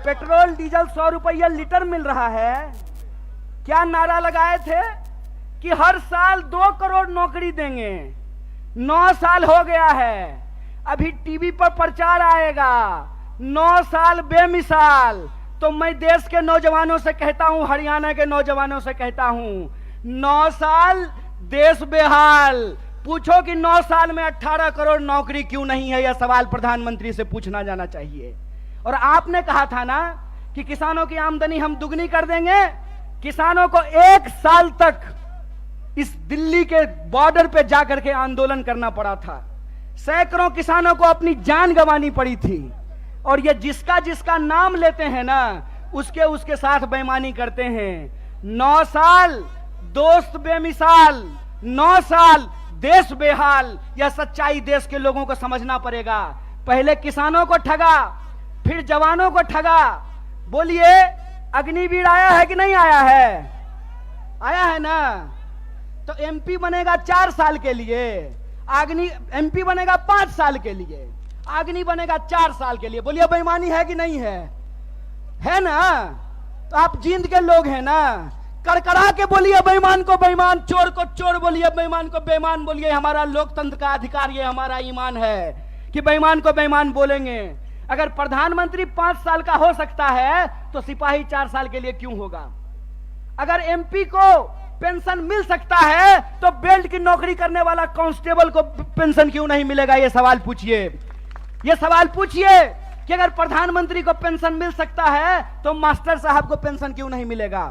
पेट्रोल डीजल 100 रुपया लीटर मिल रहा है। क्या नारा लगाए थे कि हर साल 2 करोड़ नौकरी देंगे। 9 साल हो गया है, अभी टीवी पर प्रचार आएगा 9 साल बेमिसाल। तो मैं देश के नौजवानों से कहता हूं, हरियाणा के नौजवानों से कहता हूं, 9 साल देश बेहाल। पूछो कि 9 साल में 18 करोड़ नौकरी क्यों नहीं है? यह सवाल प्रधानमंत्री से पूछना जाना चाहिए। और आपने कहा था ना कि किसानों की आमदनी हम दुगनी कर देंगे। किसानों को 1 साल तक इस दिल्ली के बॉर्डर पे जाकर के आंदोलन करना पड़ा था। सैकड़ों किसानों को अपनी जान गंवानी पड़ी थी। और ये जिसका जिसका नाम लेते हैं ना, उसके साथ बेईमानी करते हैं। 9 साल दोस्त बेमिसाल, 9 साल देश बेहाल। यह सच्चाई देश के लोगों को समझना पड़ेगा। पहले किसानों को ठगा, फिर जवानों को ठगा। बोलिए, अग्निवीर आया है कि नहीं आया है? आया है ना। तो एमपी बनेगा 4 साल के लिए, एमपी बनेगा 5 साल के लिए, अग्नि बनेगा 4 साल के लिए। बोलिए, बेईमानी है कि नहीं है? है ना। तो आप जींद के लोग हैं ना, करकरा के बोलिए बेईमान को बेईमान, चोर को चोर बोलिए, बेईमान को बेईमान बोलिए। हमारा लोकतंत्र का अधिकार, ये हमारा ईमान है कि बेईमान को बेईमान बोलेंगे। अगर प्रधानमंत्री 5 साल का हो सकता है तो सिपाही 4 साल के लिए क्यों होगा? अगर एमपी को पेंशन मिल सकता है तो बेल्ट की नौकरी करने वाला कांस्टेबल को पेंशन क्यों नहीं मिलेगा? ये सवाल पूछिए। ये सवाल पूछिए कि अगर प्रधानमंत्री को पेंशन मिल सकता है तो मास्टर साहब को पेंशन क्यों नहीं मिलेगा?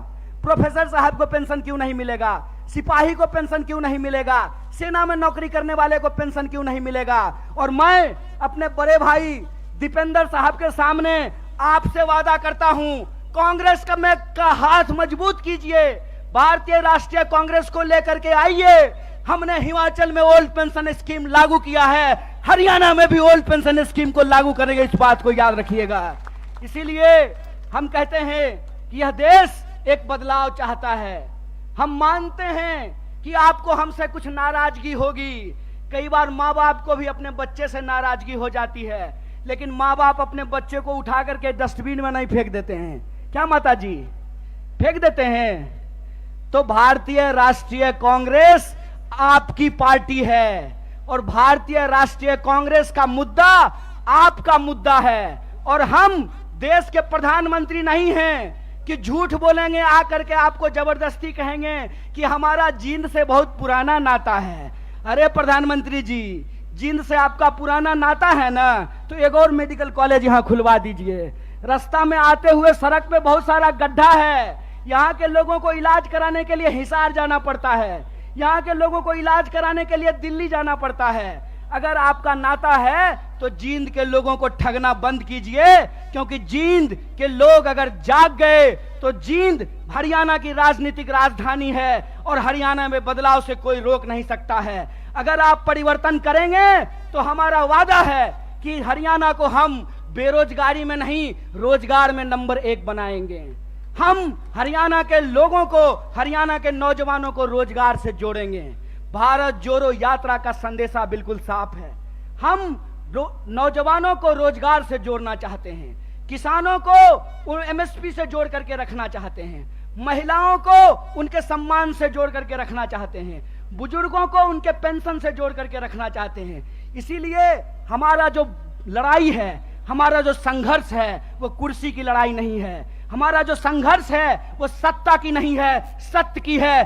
प्रोफेसर साहब को पेंशन क्यों नहीं मिलेगा? सिपाही को पेंशन क्यों नहीं मिलेगा? सेना में नौकरी करने वाले को पेंशन क्यों नहीं मिलेगा? और मैं अपने बड़े भाई दीपेंद्र साहब के सामने आपसे वादा करता हूं, कांग्रेस का हाथ मजबूत कीजिए, भारतीय राष्ट्रीय कांग्रेस को लेकर के आइए। हमने हिमाचल में ओल्ड पेंशन स्कीम लागू किया है, हरियाणा में भी ओल्ड पेंशन स्कीम को लागू करेंगे। इस बात को याद रखिएगा। इसीलिए हम कहते हैं कि यह देश एक बदलाव चाहता है। हम मानते हैं कि आपको हमसे कुछ नाराजगी होगी। कई बार माँ बाप को भी अपने बच्चे से नाराजगी हो जाती है, लेकिन माँ बाप अपने बच्चे को उठा करके डस्टबिन में नहीं फेंक देते हैं। क्या माता जी? फेंक देते हैं। तो भारतीय राष्ट्रीय कांग्रेस आपकी पार्टी है और भारतीय राष्ट्रीय कांग्रेस का मुद्दा आपका मुद्दा है। और हम देश के प्रधानमंत्री नहीं हैं कि झूठ बोलेंगे, आकर के आपको जबरदस्ती कहेंगे कि हमारा जींद से बहुत पुराना नाता है। अरे प्रधानमंत्री जी, जींद से आपका पुराना नाता है ना, तो एक और मेडिकल कॉलेज यहां खुलवा दीजिए। रास्ता में आते हुए सड़क पे बहुत सारा गड्ढा है, यहाँ के लोगों को इलाज कराने के लिए हिसार जाना पड़ता है, यहाँ के लोगों को इलाज कराने के लिए दिल्ली जाना पड़ता है। अगर आपका नाता है तो जींद के लोगों को ठगना बंद कीजिए, क्योंकि जींद के लोग अगर जाग गए तो जींद हरियाणा की राजनीतिक राजधानी है और हरियाणा में बदलाव से कोई रोक नहीं सकता है। अगर आप परिवर्तन करेंगे तो हमारा वादा है कि हरियाणा को हम बेरोजगारी में नहीं, रोजगार में नंबर 1 बनाएंगे। हम हरियाणा के लोगों को, हरियाणा के नौजवानों को रोजगार से जोड़ेंगे। भारत जोड़ो यात्रा का संदेशा बिल्कुल साफ है। हम नौजवानों को रोजगार से जोड़ना चाहते हैं, किसानों को एमएसपी से जोड़ करके रखना चाहते हैं, महिलाओं को उनके सम्मान से जोड़ करके रखना चाहते हैं, बुजुर्गों को उनके पेंशन से जोड़ करके रखना चाहते हैं। इसीलिए हमारा जो लड़ाई है, हमारा जो संघर्ष है, वो कुर्सी की लड़ाई नहीं है। हमारा जो संघर्ष है वो सत्ता की नहीं है, सत्य की है।